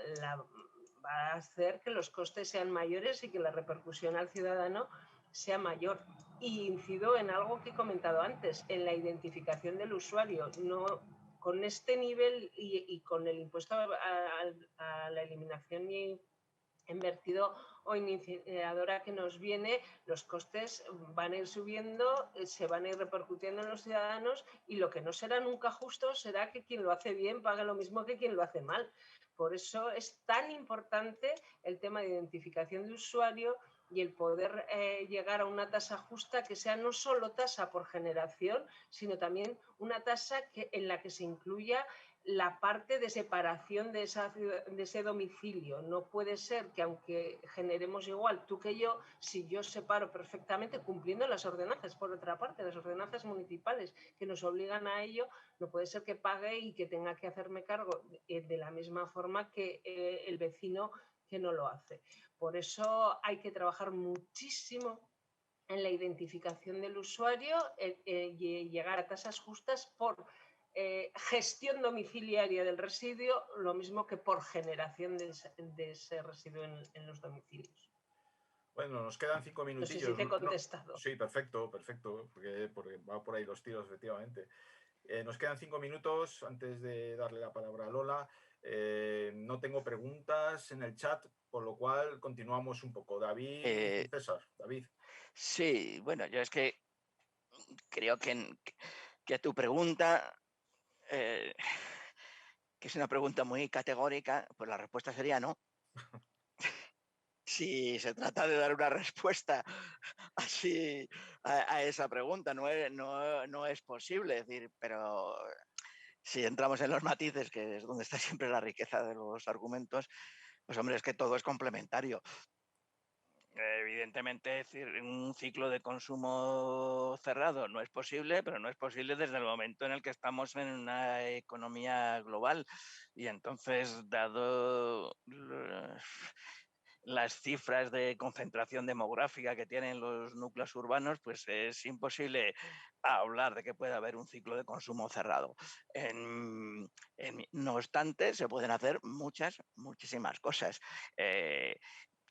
a hacer que los costes sean mayores y que la repercusión al ciudadano sea mayor. Y incido en algo que he comentado antes, en la identificación del usuario. No, con este nivel y con el impuesto a la eliminación y en vertido o incineradora que nos viene, los costes van a ir subiendo, se van a ir repercutiendo en los ciudadanos, y lo que no será nunca justo será que quien lo hace bien pague lo mismo que quien lo hace mal. Por eso es tan importante el tema de identificación de usuario y el poder llegar a una tasa justa que sea no solo tasa por generación, sino también una tasa en la que se incluya la parte de separación de ese domicilio. No puede ser que, aunque generemos igual tú que yo, si yo separo perfectamente, cumpliendo las ordenanzas, por otra parte, las ordenanzas municipales que nos obligan a ello, no puede ser que pague y que tenga que hacerme cargo de la misma forma que el vecino que no lo hace. Por eso hay que trabajar muchísimo en la identificación del usuario y llegar a tasas justas por gestión domiciliaria del residuo, lo mismo que por generación de ese residuo en los domicilios. Bueno, nos quedan 5 minutillos. No sé si te he contestado. No, sí, perfecto, porque va por ahí los tiros, efectivamente. Nos quedan 5 minutos antes de darle la palabra a Lola. No tengo preguntas en el chat, por lo cual continuamos un poco. David y César. David. Sí, bueno, yo es que creo que tu pregunta, que es una pregunta muy categórica, pues la respuesta sería no. si se trata de dar una respuesta así a esa pregunta, no es posible, es decir, pero si entramos en los matices, que es donde está siempre la riqueza de los argumentos, pues hombre, es que todo es complementario. Evidentemente, es decir, un ciclo de consumo cerrado no es posible, pero no es posible desde el momento en el que estamos en una economía global. Y entonces, dado las cifras de concentración demográfica que tienen los núcleos urbanos, pues es imposible hablar de que pueda haber un ciclo de consumo cerrado. No obstante, se pueden hacer muchísimas cosas.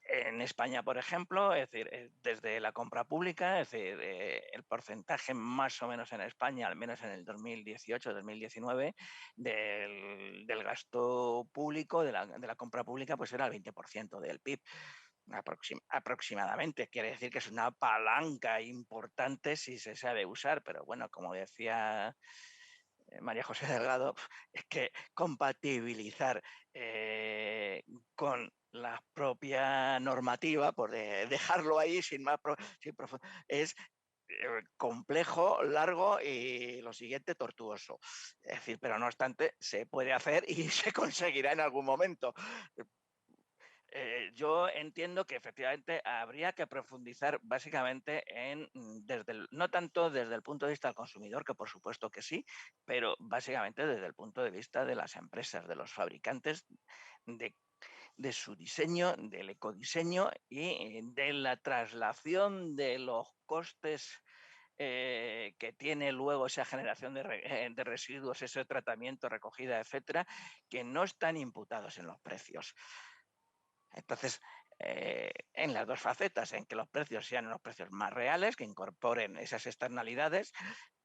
En España, por ejemplo, es decir, desde la compra pública, es decir, el porcentaje más o menos en España, al menos en el 2018-2019, del gasto público, de la compra pública, pues era el 20% del PIB. Aproximadamente, quiere decir que es una palanca importante si se sabe usar, pero bueno, como decía María José Delgado, es que compatibilizar con la propia normativa, por dejarlo ahí sin más, es complejo, largo y lo siguiente, tortuoso. Es decir, pero no obstante, se puede hacer y se conseguirá en algún momento. Yo entiendo que efectivamente habría que profundizar básicamente no tanto desde el punto de vista del consumidor, que por supuesto que sí, pero básicamente desde el punto de vista de las empresas, de los fabricantes, de su diseño, del ecodiseño y de la traslación de los costes que tiene luego esa generación de residuos, ese tratamiento, recogida, etcétera, que no están imputados en los precios. Entonces, en las dos facetas, en que los precios sean unos precios más reales, que incorporen esas externalidades,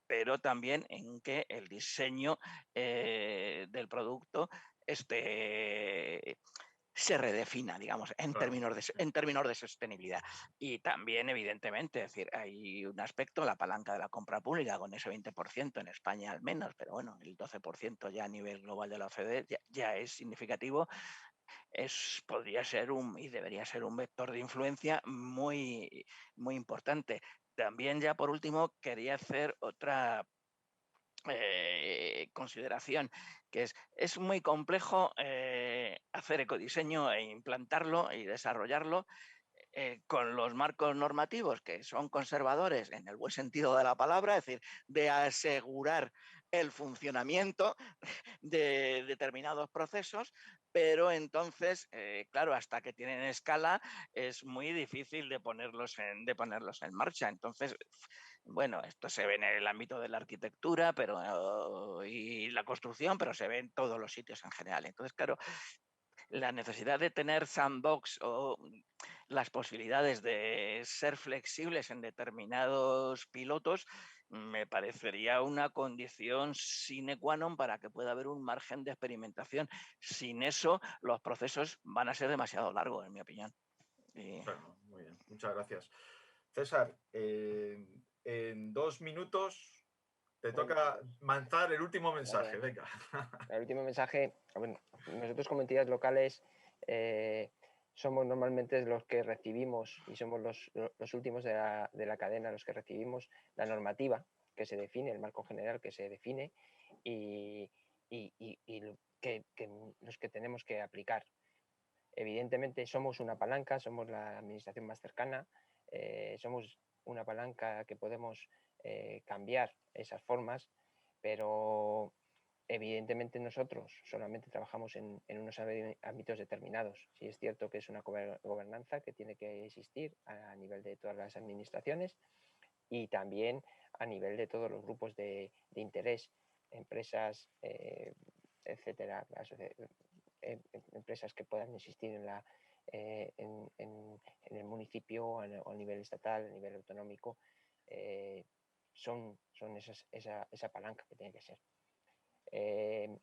pero también en que el diseño del producto se redefina, digamos, en términos de sostenibilidad. Y también, evidentemente, es decir, hay un aspecto, la palanca de la compra pública, con ese 20% en España al menos, pero bueno, el 12% ya a nivel global de la OCDE ya es significativo. Podría ser y debería ser un vector de influencia muy, muy importante. También ya por último quería hacer otra consideración, que es muy complejo hacer ecodiseño e implantarlo y desarrollarlo con los marcos normativos que son conservadores en el buen sentido de la palabra, es decir, de asegurar el funcionamiento de determinados procesos, pero entonces, claro, hasta que tienen escala es muy difícil de ponerlos en marcha. Entonces, bueno, esto se ve en el ámbito de la arquitectura y la construcción, pero se ve en todos los sitios en general. Entonces, claro, la necesidad de tener sandbox o las posibilidades de ser flexibles en determinados pilotos me parecería una condición sine qua non para que pueda haber un margen de experimentación. Sin eso, los procesos van a ser demasiado largos, en mi opinión. Claro, muy bien, muchas gracias. César, en 2 minutos te toca lanzar el último mensaje, venga. El último mensaje, bueno, nosotros como entidades locales somos normalmente los que recibimos y somos los últimos de la cadena, los que recibimos la normativa que se define, el marco general que se define y los que tenemos que aplicar. Evidentemente somos una palanca, somos la administración más cercana, somos una palanca que podemos cambiar esas formas, pero evidentemente nosotros solamente trabajamos en unos ámbitos determinados. Sí es cierto que es una gobernanza que tiene que existir a nivel de todas las administraciones y también a nivel de todos los grupos de interés, empresas, etcétera, empresas que puedan existir en el municipio o a nivel estatal, a nivel autonómico, son esa palanca que tiene que ser.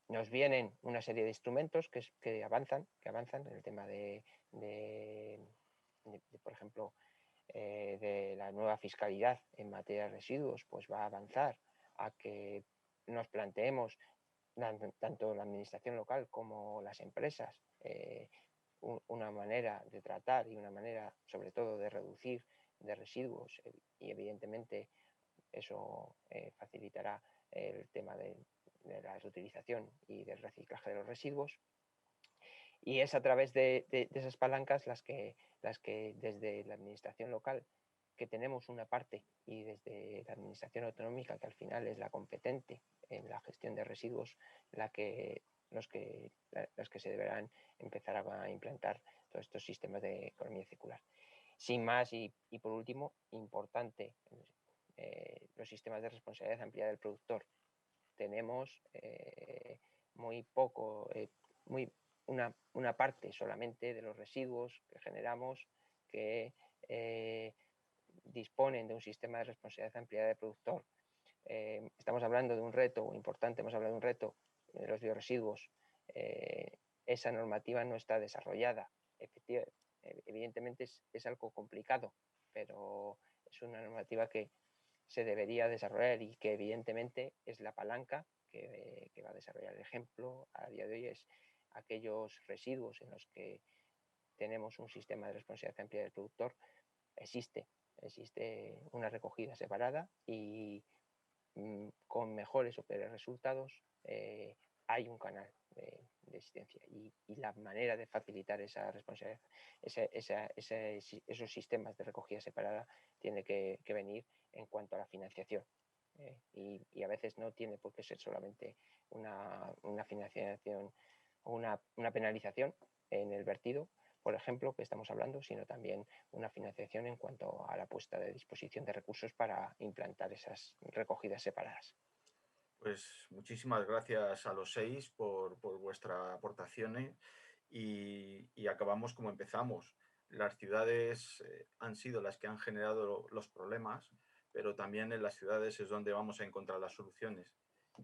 Nos vienen una serie de instrumentos que avanzan en el tema de por ejemplo, de la nueva fiscalidad en materia de residuos, pues va a avanzar a que nos planteemos tanto la administración local como las empresas una manera de tratar y una manera sobre todo de reducir de residuos y evidentemente eso facilitará el tema de la reutilización y del reciclaje de los residuos. Y es a través de esas palancas las que desde la administración local, que tenemos una parte, y desde la administración autonómica, que al final es la competente en la gestión de residuos, los que se deberán empezar a implantar todos estos sistemas de economía circular. Sin más, y por último, importante, los sistemas de responsabilidad ampliada del productor. Tenemos muy poco, una parte solamente de los residuos que generamos que disponen de un sistema de responsabilidad ampliada del productor. Estamos hablando de un reto importante, hemos hablado de un reto de los biorresiduos. Esa normativa no está desarrollada. Evidentemente es algo complicado, pero es una normativa que se debería desarrollar y que evidentemente es la palanca que va a desarrollar. El ejemplo a día de hoy es aquellos residuos en los que tenemos un sistema de responsabilidad ampliada del productor. Existe una recogida separada y con mejores o peores resultados hay un canal de existencia y la manera de facilitar esa responsabilidad, esos sistemas de recogida separada tiene que venir en cuanto a la financiación. Y a veces no tiene por qué ser solamente una financiación o una penalización en el vertido, por ejemplo, que estamos hablando, sino también una financiación en cuanto a la puesta de disposición de recursos para implantar esas recogidas separadas. Pues muchísimas gracias a los 6 por vuestra aportación y acabamos como empezamos. Las ciudades han sido las que han generado los problemas, pero también en las ciudades es donde vamos a encontrar las soluciones.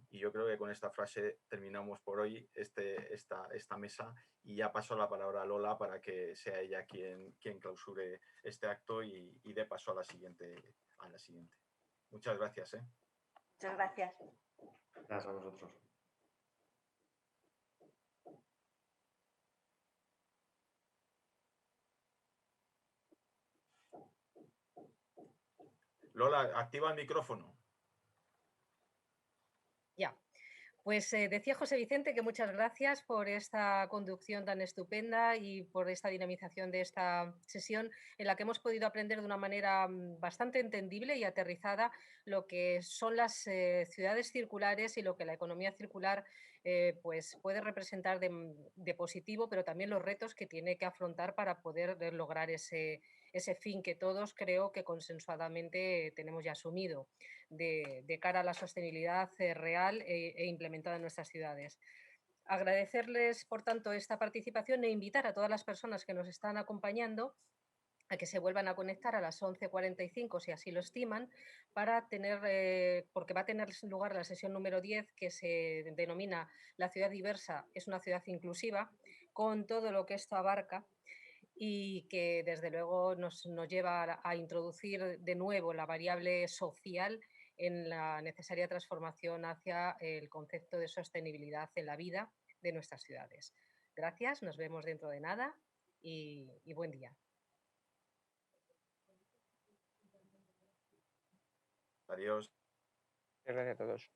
Y yo creo que con esta frase terminamos por hoy esta mesa y ya paso la palabra a Lola para que sea ella quien clausure este acto y dé paso a la siguiente. Muchas gracias. Muchas gracias. Gracias a vosotros. Lola, activa el micrófono. Ya. Pues decía José Vicente que muchas gracias por esta conducción tan estupenda y por esta dinamización de esta sesión en la que hemos podido aprender de una manera bastante entendible y aterrizada lo que son las ciudades circulares y lo que la economía circular pues puede representar de positivo, pero también los retos que tiene que afrontar para poder lograr ese fin que todos creo que consensuadamente tenemos ya asumido de cara a la sostenibilidad real e implementada en nuestras ciudades. Agradecerles, por tanto, esta participación e invitar a todas las personas que nos están acompañando a que se vuelvan a conectar a las 11:45, si así lo estiman, para tener, porque va a tener lugar la sesión número 10, que se denomina La ciudad diversa es una ciudad inclusiva, con todo lo que esto abarca y que desde luego nos lleva a introducir de nuevo la variable social en la necesaria transformación hacia el concepto de sostenibilidad en la vida de nuestras ciudades. Gracias, nos vemos dentro de nada y buen día. Adiós. Gracias a todos.